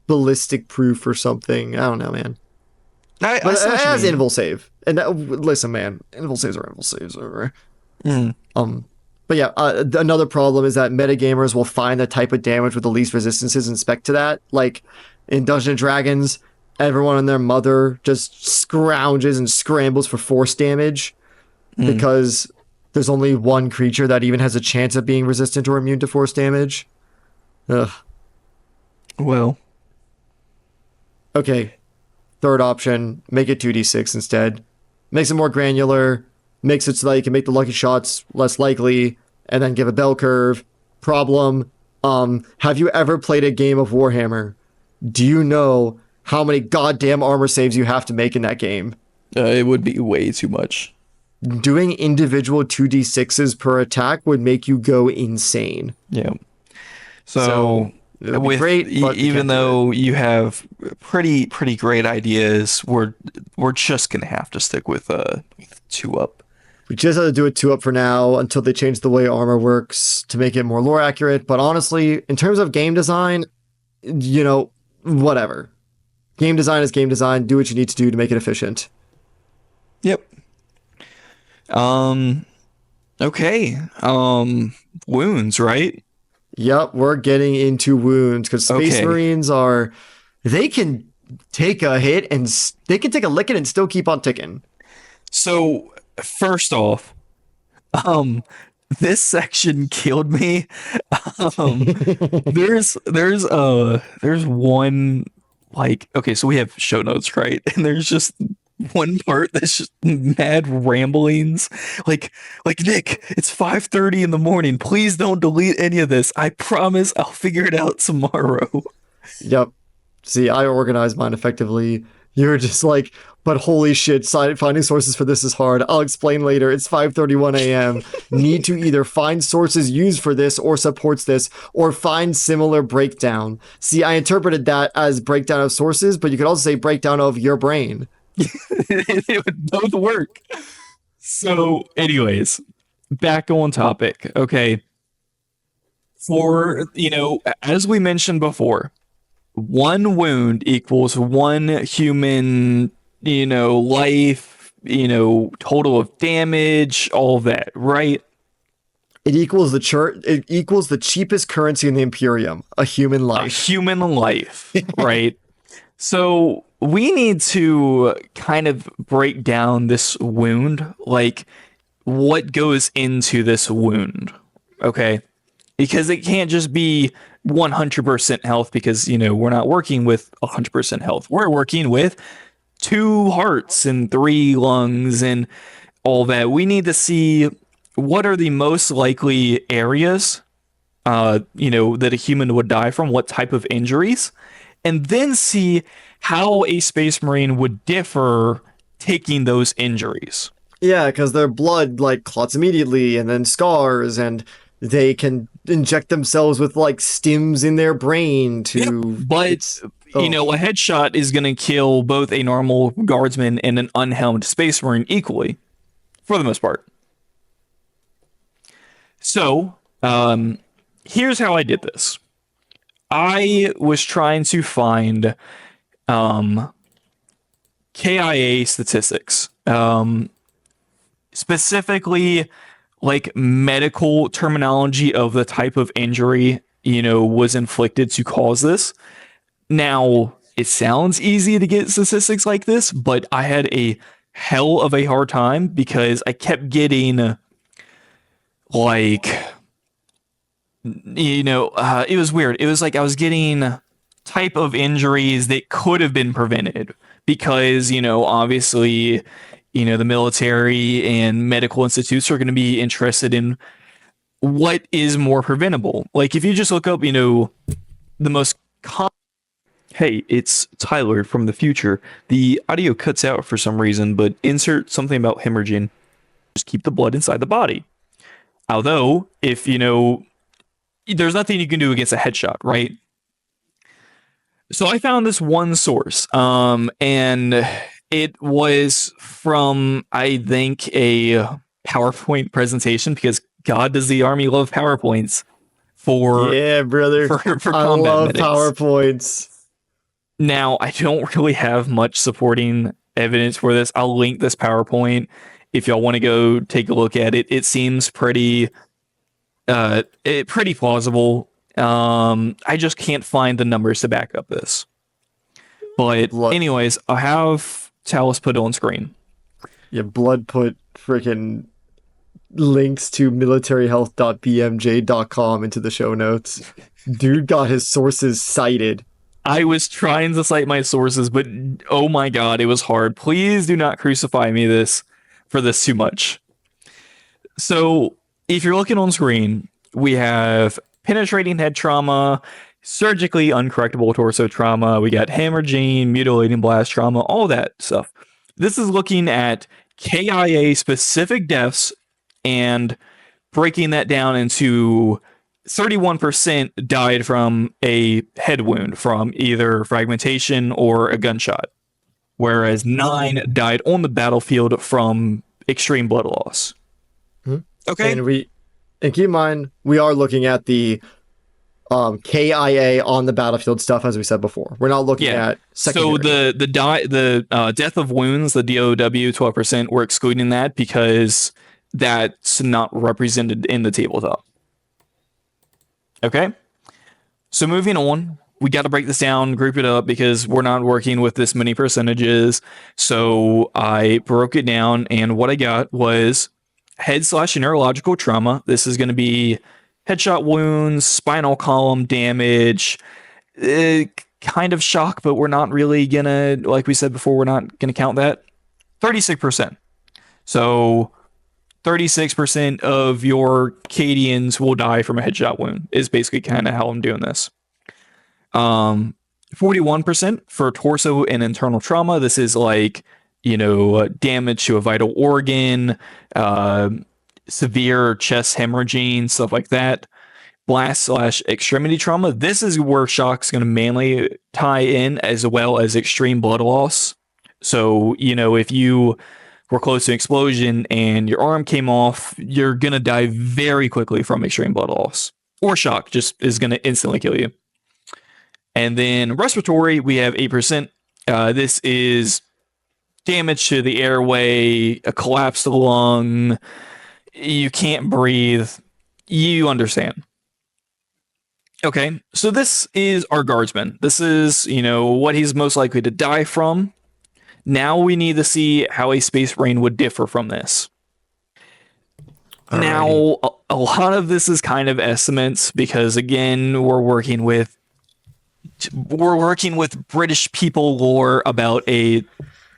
ballistic proof or something. I don't know, man. I But see it what you has mean. invul save. And that, listen, man, invul saves are invul saves. Mm. But yeah, another problem is that metagamers will find the type of damage with the least resistances and spec to that. Like in Dungeons and Dragons, everyone and their mother just scrounges and scrambles for force damage because there's only one creature that even has a chance of being resistant or immune to force damage. Ugh. Well, Okay. Third option, make it 2d6 instead. Makes it more granular, makes it so that you can make the lucky shots less likely, and then give a bell curve. Problem, have you ever played a game of Warhammer? Do you know how many goddamn armor saves you have to make in that game? it would be way too much. Doing individual 2d6s per attack would make you go insane. Yeah. So, So it would be with great, but we even can't do it. though you have pretty great ideas, we're just gonna have to stick with 2-up. We just have to do it 2-up for now until they change the way armor works to make it more lore accurate. But honestly, in terms of game design, you know, whatever. Game design is game design. Do what you need to do to make it efficient. Yep. Okay. Wounds, right? Yep, we're getting into wounds because Space Okay. Marines are. They can take a hit and they can take a licking and still keep on ticking. So first off, this section killed me. Um, there's one like okay, so we have show notes, right? And there's just one part that's just mad ramblings. Like Nick, it's 5:30 in the morning. Please don't delete any of this. I promise I'll figure it out tomorrow. Yep. See, I organized mine effectively. You're just like, but holy shit, finding sources for this is hard. I'll explain later. It's 5:31 a.m. Need to either find sources used for this or supports this, or find similar breakdown. See, I interpreted that as breakdown of sources, but you could also say breakdown of your brain. It would both work. So, anyways, back on topic. Okay. For, as we mentioned before, one wound equals one human, life, total of damage, all that, right? It equals it equals the cheapest currency in the Imperium, a human A life. human life, right? So we need to kind of break down this wound, like what goes into this wound, okay? Because it can't just be 100% health because, we're not working with 100% health. We're working with 2 hearts and 3 lungs and all that. We need to see what are the most likely areas, that a human would die from, what type of injuries, and then see how a space marine would differ taking those injuries. Yeah, because their blood like clots immediately and then scars, and they can inject themselves with like stims in their brain to. But it's- a headshot is going to kill both a normal guardsman and an unhelmed space marine equally, for the most part. So, here's how I did this. I was trying to find KIA statistics. specifically like medical terminology of the type of injury, was inflicted to cause this. Now, it sounds easy to get statistics like this, but I had a hell of a hard time because I kept getting like, it was weird. It was like I was getting type of injuries that could have been prevented because, obviously, the military and medical institutes are going to be interested in what is more preventable. Like if you just look up, the most common. Hey, it's Tyler from the future. The audio cuts out for some reason, but insert something about hemorrhaging. Just keep the blood inside the body. Although, if there's nothing you can do against a headshot, right? So I found this one source, and it was from, I think, a PowerPoint presentation because God does the Army love PowerPoints for Yeah, brother. for I combat love medics. PowerPoints. Now, I don't really have much supporting evidence for this. I'll link this PowerPoint if y'all want to go take a look at it. It seems pretty pretty plausible. I just can't find the numbers to back up this. But anyways, I have Talis put on screen. Yeah, Blood put freaking links to militaryhealth.bmj.com into the show notes. Dude got his sources cited. I was trying to cite my sources, but oh my god, it was hard. Please do not crucify me for this too much. So, if you're looking on screen, we have penetrating head trauma, surgically uncorrectable torso trauma, we got hemorrhaging, mutilating blast trauma, all that stuff. This is looking at KIA specific deaths and breaking that down into 31% died from a head wound from either fragmentation or a gunshot, whereas 9 died on the battlefield from extreme blood loss. Okay. And keep in mind, we are looking at the KIA on the battlefield stuff, as we said before. We're not looking at secondary. So the death of wounds, the DOW 12%, we're excluding that because that's not represented in the tabletop. Okay, so moving on, we got to break this down, group it up because we're not working with this many percentages. So I broke it down, and what I got was head/neurological trauma. This is going to be headshot wounds, spinal column damage, kind of shock, but we're not really gonna, like we said before, we're not gonna count that. 36%. So 36% of your Cadians will die from a headshot wound is basically kind of how I'm doing this. 41% for torso and internal trauma. This is like, damage to a vital organ, severe chest hemorrhaging, stuff like that. Blast/extremity trauma. This is where shock's going to mainly tie in, as well as extreme blood loss. So, if you were close to an explosion and your arm came off, you're going to die very quickly from extreme blood loss. Or shock just is going to instantly kill you. And then respiratory, we have 8%. This is damage to the airway, a collapsed lung, you can't breathe. You understand. Okay, so this is our guardsman. This is, what he's most likely to die from. Now we need to see how a space marine would differ from this. Alrighty. Now, a lot of this is kind of estimates because, again, we're working with British people lore about a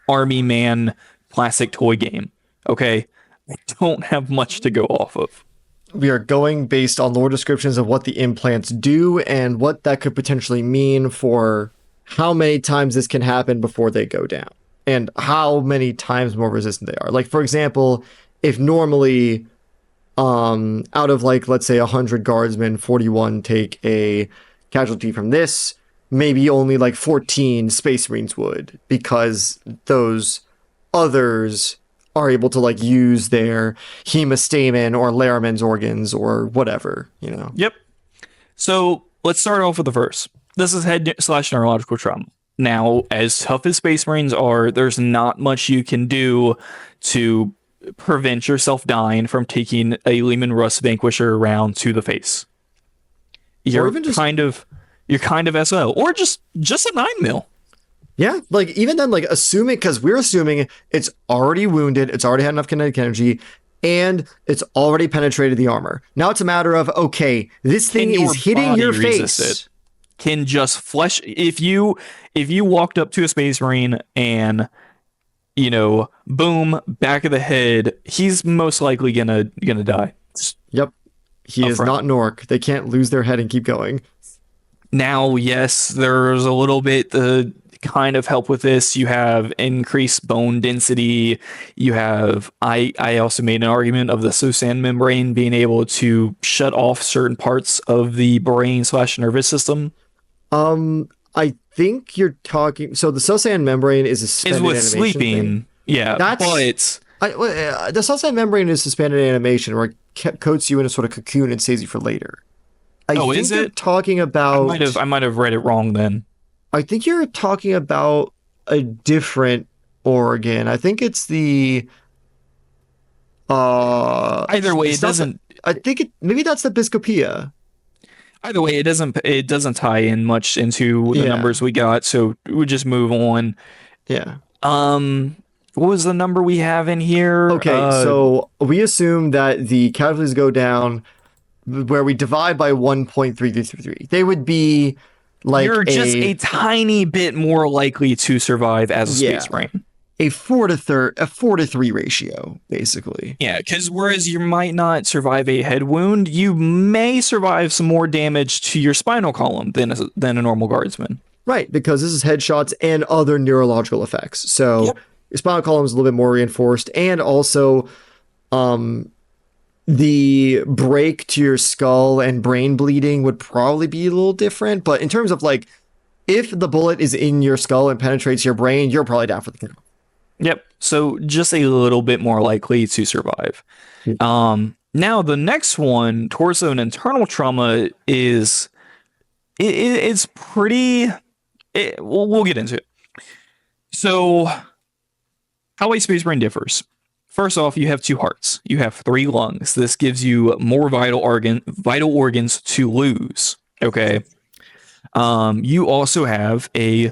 army man plastic toy game. Okay, I don't have much to go off of. We are going based on lore descriptions of what the implants do and what that could potentially mean for how many times this can happen before they go down and how many times more resistant they are. Like, for example, if normally out of, like, let's say 100 guardsmen, 41 take a casualty from this, maybe only like 14 space marines would, because those others are able to, like, use their hemostamen or Laramann's organs or whatever, Yep. So let's start off with the first. This is head/neurological trauma. Now, as tough as space marines are, there's not much you can do to prevent yourself dying from taking a Lehman Russ Vanquisher round to the face. You're even just you're kind of SO, or just a 9 mil. Yeah, like even then, like assuming, because we're assuming it's already wounded, it's already had enough kinetic energy, and it's already penetrated the armor. Now it's a matter of, okay, this thing is hitting your face. Can just flesh. If you walked up to a Space Marine and, you know, boom, back of the head, he's most likely gonna die. Yep, he is not an orc. They can't lose their head and keep going. Now, yes, there's a little bit to kind of help with this. You have increased bone density. You have, I also made an argument of the Sosan membrane being able to shut off certain parts of the brain / nervous system. I think you're talking. So the Sosan membrane is a suspended with animation sleeping. thing. Yeah, but the Sosan membrane is suspended animation where it coats you in a sort of cocoon and saves you for later. I think is you're it? talking about. I might have read it wrong then. I think you're talking about a different organ. I think it's the. Either way, it doesn't. I think maybe that's the Biscopia. Either way, it doesn't tie in much into the numbers we got, so we'll just move on. Yeah. What was the number we have in here? Okay, so we assume that the casualties go down where we divide by 1.333. They would be like you're just a tiny bit more likely to survive as a Space Marine. A 4 to 3 ratio, basically. Yeah, because whereas you might not survive a head wound, you may survive some more damage to your spinal column than a normal guardsman. Right, because this is headshots and other neurological effects. So your spinal column is a little bit more reinforced, and also the break to your skull and brain bleeding would probably be a little different. But in terms of like, if the bullet is in your skull and penetrates your brain, you're probably down for the count. Yep. So just a little bit more likely to survive. Now the next one, torso and internal trauma, is it's pretty. We'll get into it. So how a Space Marine differs. First off, you have 2 hearts. You have 3 lungs. This gives you more vital organs to lose. Okay. You also have a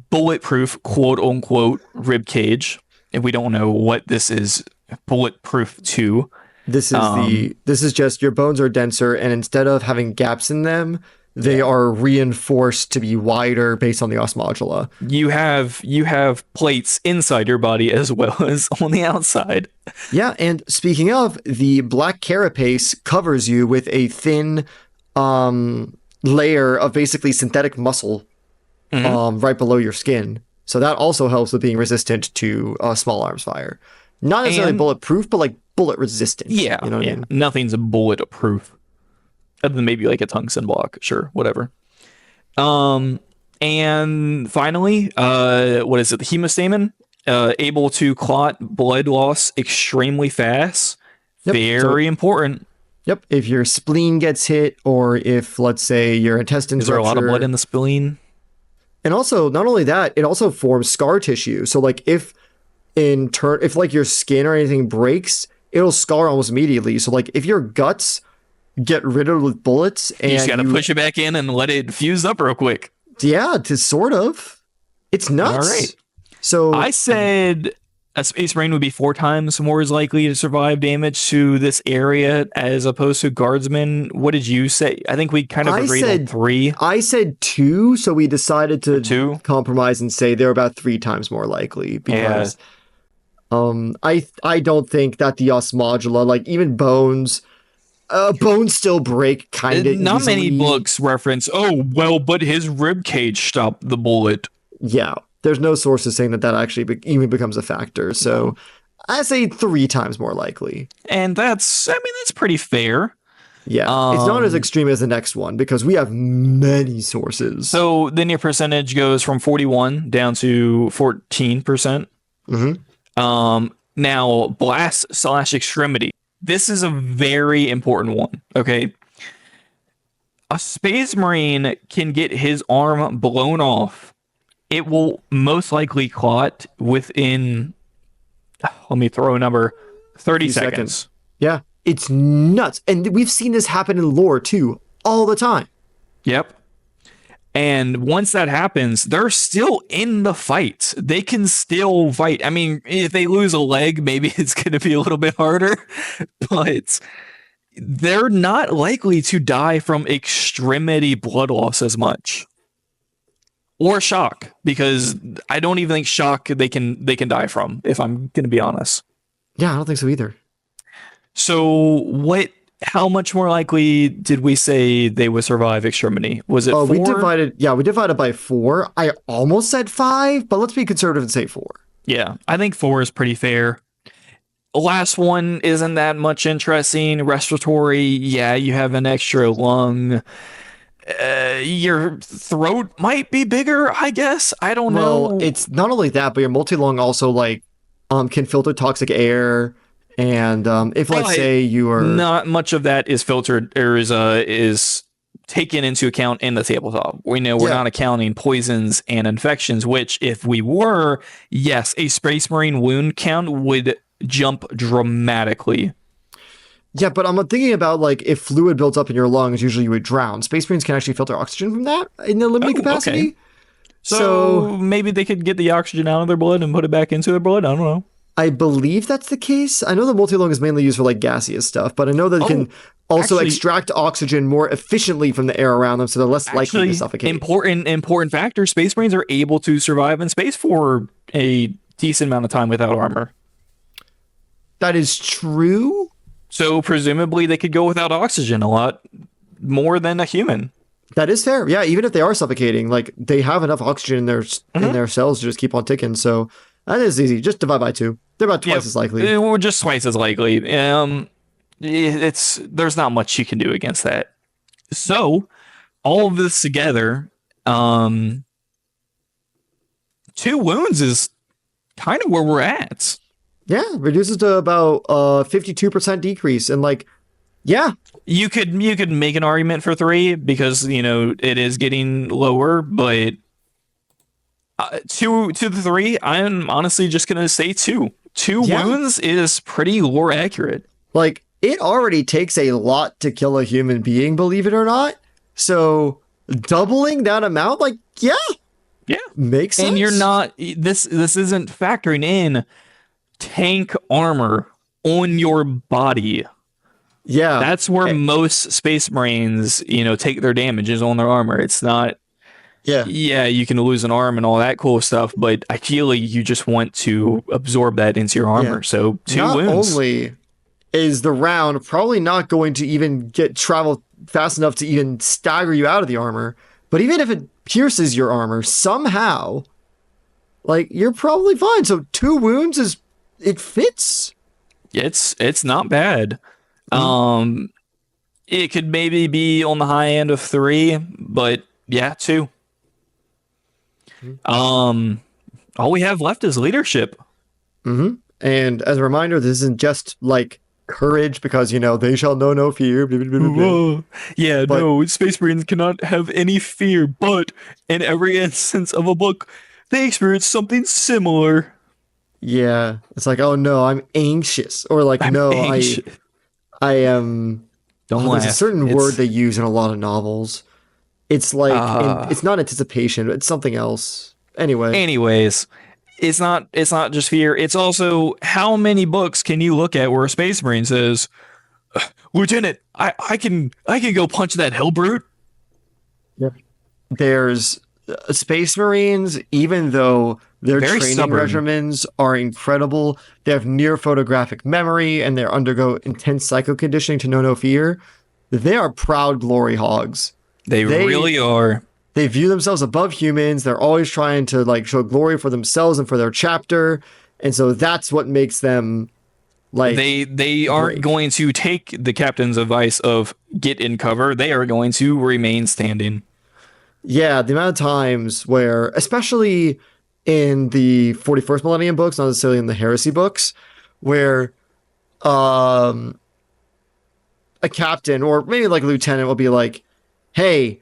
bulletproof, quote unquote, rib cage. And we don't know what this is bulletproof to. This is just your bones are denser, and instead of having gaps in them, they are reinforced to be wider based on the osmodula. You have plates inside your body as well as on the outside. Yeah, and speaking of, the black carapace covers you with a thin layer of basically synthetic muscle right below your skin. So that also helps with being resistant to small arms fire. Not necessarily bulletproof, but like bullet resistant. Yeah, you know what I mean? Nothing's bulletproof. Other than maybe like a tungsten block, sure, whatever. And finally, what is it? The hemostamen, able to clot blood loss extremely fast. Yep. Very important. Yep. If your spleen gets hit, or if, let's say, your intestines rupture. Is there a lot of blood in the spleen? And also, not only that, it also forms scar tissue. So, like, if like your skin or anything breaks, it'll scar almost immediately. So, like, if your guts get riddled with bullets, and you just gotta push it back in and let it fuse up real quick. Yeah, to sort of. It's nuts. All right. So I said a Space Marine would be 4 times more likely to survive damage to this area as opposed to guardsmen. What did you say? I think we kind of agreed on 3. I said 2, so we decided to compromise and say they're about 3 times more likely because I don't think that the osmodula, like even bones still break kind of not easily. Many books reference, but his rib cage stopped the bullet. Yeah, there's no sources saying that actually even becomes a factor. So I say 3 times more likely. And that's pretty fair. Yeah, it's not as extreme as the next one because we have many sources. So then your percentage goes from 41 down to 14%. Now, blast / extremity. This is a very important one, okay? A Space Marine can get his arm blown off. It will most likely clot within let me throw a number, 30 Few seconds. Yeah, it's nuts. And we've seen this happen in lore too, all the time. Yep. And once that happens, they're still in the fight. They can still fight. I mean, if they lose a leg, maybe it's going to be a little bit harder, but they're not likely to die from extremity blood loss as much. Or shock, because I don't even think shock they can die from, if I'm going to be honest. Yeah, I don't think so either. So how much more likely did we say they would survive extremity? Was it 4? We divided by 4. I almost said 5, but let's be conservative and say 4. Yeah, I think 4 is pretty fair. Last one isn't that much interesting. Respiratory, yeah, you have an extra lung. Your throat might be bigger, I guess. I don't know. Well, it's not only that, but your multi-lung also like can filter toxic air. And if let's say you are not much of that is filtered or is taken into account in the tabletop. We know we're not accounting poisons and infections, which if we were, yes, a Space Marine wound count would jump dramatically. Yeah, but I'm thinking about like if fluid builds up in your lungs, usually you would drown. Space Marines can actually filter oxygen from that in a limited capacity. Okay. So maybe they could get the oxygen out of their blood and put it back into their blood. I don't know. I believe that's the case. I know the multi-lung is mainly used for like gaseous stuff, but I know that it can also extract oxygen more efficiently from the air around them, so they're less likely to suffocate. Important factor. Space Marines are able to survive in space for a decent amount of time without armor. That is true. So presumably they could go without oxygen a lot more than a human. That is fair. Yeah, even if they are suffocating, like they have enough oxygen in their cells to just keep on ticking. So that is easy. Just divide by 2. They're about twice as likely. We're just twice as likely. There's not much you can do against that. So all of this together, 2 wounds is kind of where we're at. Yeah, reduces to about 52% decrease, and like, yeah, you could make an argument for 3 because it is getting lower, but 2 to 3, I'm honestly just gonna say 2. 2 wounds is pretty lore accurate. Like it already takes a lot to kill a human being, believe it or not. So doubling that amount, like, yeah, makes sense. And you're not this isn't factoring in tank armor on your body. Yeah, that's where most Space Marines, take their damages on their armor. It's not. Yeah, you can lose an arm and all that cool stuff, but ideally you just want to absorb that into your armor. Yeah. So 2 wounds. Not only is the round probably not going to even travel fast enough to even stagger you out of the armor, but even if it pierces your armor somehow, like you're probably fine. So 2 wounds it fits. It's not bad. It could maybe be on the high end of 3, but yeah, 2. All we have left is leadership. And as a reminder, this isn't just like courage because they shall know no fear. Blah, blah, blah, blah. Yeah, but, no, Space Marines cannot have any fear, but in every instance of a book, they experience something similar. Yeah, it's like, oh no, I'm anxious, or like, I am. Don't laugh. There's a certain word they use in a lot of novels. It's like it's not anticipation, it's something else. Anyways, it's not just fear. It's also how many books can you look at where a Space Marine says, "Lieutenant, I can go punch that hell brute." Yep. There's Space Marines, even though their training regimens are incredible, they have near photographic memory and they undergo intense psycho conditioning to know no fear. They are proud glory hogs. They really are. They view themselves above humans. They're always trying to like show glory for themselves and for their chapter. And so that's what makes them like they aren't going to take the captain's advice of get in cover. They are going to remain standing. Yeah, the amount of times where, especially in the 41st Millennium books, not necessarily in the Heresy books, where a captain or maybe like a lieutenant will be like, hey,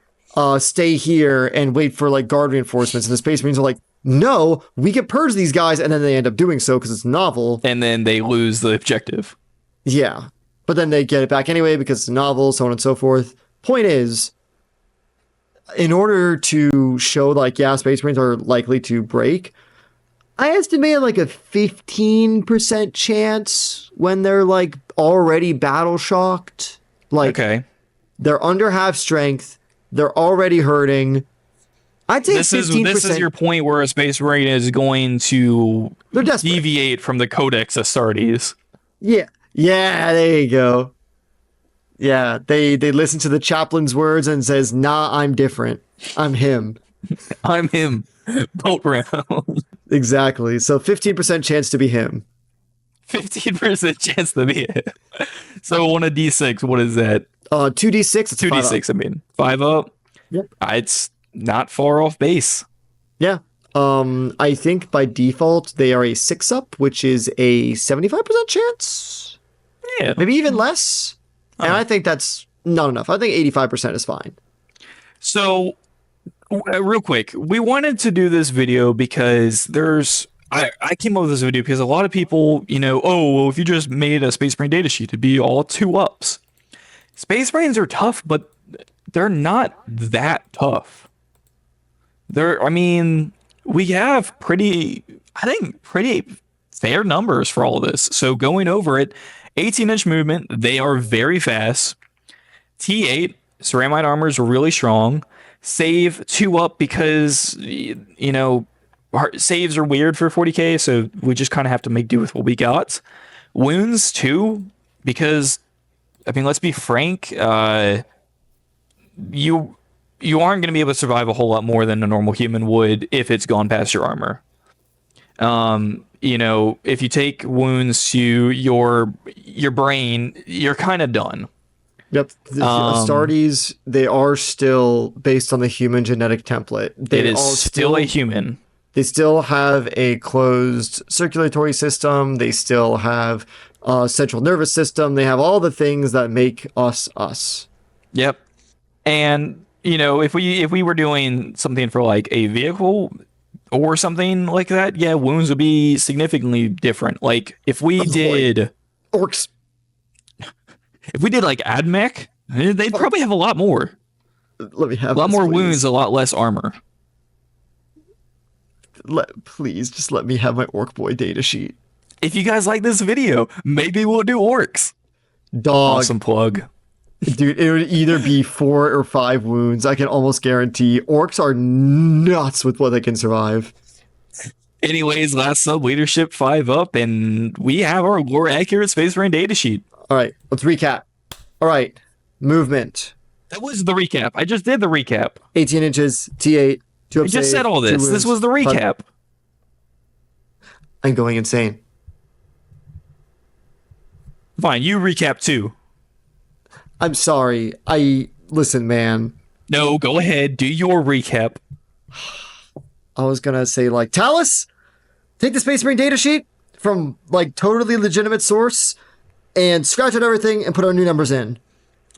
stay here and wait for like guard reinforcements. And the Space Marines are like, no, we can purge these guys, and then they end up doing so because it's novel. And then they lose the objective. Yeah. But then they get it back anyway because it's a novel, so on and so forth. Point is, in order to show like, yeah, Space Marines are likely to break, I estimate like a 15% chance when they're like already battle shocked. Like, Okay. they're under half strength, they're already hurting. I'd say This 15%. is your point where a Space Marine is going to They're desperate. deviate from the Codex Astartes. Yeah. Yeah, there you go. Yeah, they listen to the chaplain's words and says, nah, I'm different. I'm him. I'm him. Bolt round. Exactly. So 15% chance to be him. 15% chance to be it. So on a D6, what is that? 2d6. It's 2D6, I mean. 5 up? Yep. It's not far off base. Yeah. I think by default they are a 6 up, which is a 75% chance. Yeah. Maybe even less. And I think that's not enough. I think 85% is fine. So, real quick, we wanted to do this video because I came up with this video because a lot of people, oh, well, if you just made a Space Marine datasheet, it'd be all 2-ups. Space Marines are tough, but they're not that tough. We have pretty fair numbers for all of this. So going over it, 18-inch movement, they are very fast. T8, ceramide armor is really strong. Save 2-up because, saves are weird for 40k, so we just kind of have to make do with what we got. Wounds 2, because, let's be frank, you aren't going to be able to survive a whole lot more than a normal human would if it's gone past your armor. If you take wounds to your brain, you're kind of done. Yep. The Astartes, they are still based on the human genetic template. It is still a human. They still have a closed circulatory system. They still have a central nervous system. They have all the things that make us us. Yep. And, if we were doing something for like a vehicle or something like that, yeah, wounds would be significantly different. Like if we did orcs, if we did like AdMech, they'd probably have a lot more. Let me have a lot more please. Wounds, a lot less armor. Please just let me have my Orc Boy data sheet. If you guys like this video, maybe we'll do orcs. Dog. Awesome plug. Dude, it would either be 4 or 5 wounds. I can almost guarantee. Orcs are nuts with what they can survive. Anyways, last sub leadership 5 up, and we have our lore accurate Space Marine datasheet. All right, let's recap. All right, movement. That was the recap. I just did the recap. 18 inches, T8, 2 up. I just said all this. This was the recap. I'm going insane. Fine, you recap too. I'm sorry. Listen, man. No, go ahead. Do your recap. I was gonna say, like, Talis, take the Space Marine datasheet from, like, totally legitimate source and scratch out everything and put our new numbers in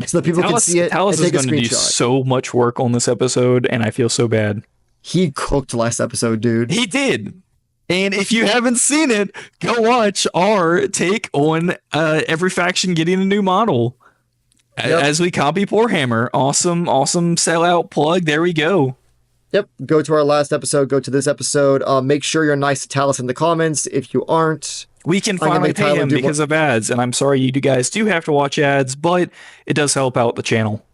so that people can see it Talis and take is a going to do screenshot. so much work on this episode, and I feel so bad. He cooked last episode, dude. He did. And if you haven't seen it, go watch our take on every faction getting a new model. Yep. As we copy Poorhammer. Awesome sellout plug. There we go. Yep. Go to our last episode. Go to this episode. Make sure you're nice to Talis in the comments. If you aren't, we can finally pay him because of ads. And I'm sorry you guys do have to watch ads, but it does help out the channel.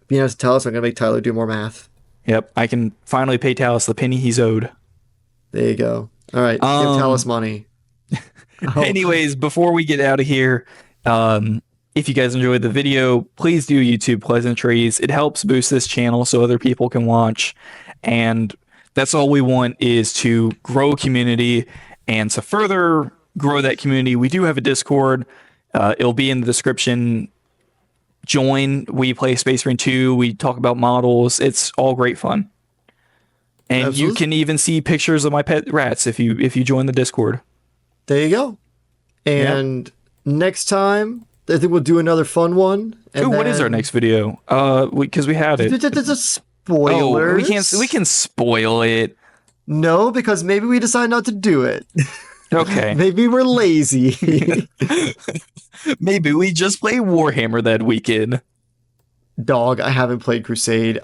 Being nice to Talis, I'm going to make Tyler do more math. Yep. I can finally pay Talis the penny he's owed. There you go. All right. Give Talis money. Anyways, before we get out of here, if you guys enjoyed the video, please do YouTube pleasantries. It helps boost this channel so other people can watch. And that's all we want, is to grow a community. And to further grow that community, we do have a Discord. It'll be in the description. Join. We play Space Marine 2. We talk about models. It's all great fun. And Absolutely. You can even see pictures of my pet rats if you join the Discord. There you go. And next time, I think we'll do another fun one. Ooh, what is our next video? Because we had it. There's a spoiler. Oh, we can spoil it. No, because maybe we decide not to do it. Okay. Maybe we're lazy. Maybe we just play Warhammer that weekend. Dog, I haven't played Crusade.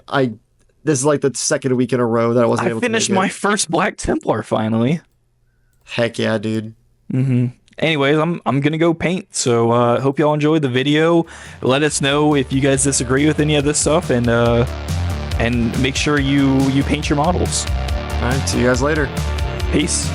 This is like the second week in a row that I wasn't I able to finished make my it. first Black Templar finally. Heck yeah, dude. Anyways, I'm gonna go paint. So hope y'all enjoyed the video. Let us know if you guys disagree with any of this stuff, and make sure you paint your models. All right, see you guys later. Peace.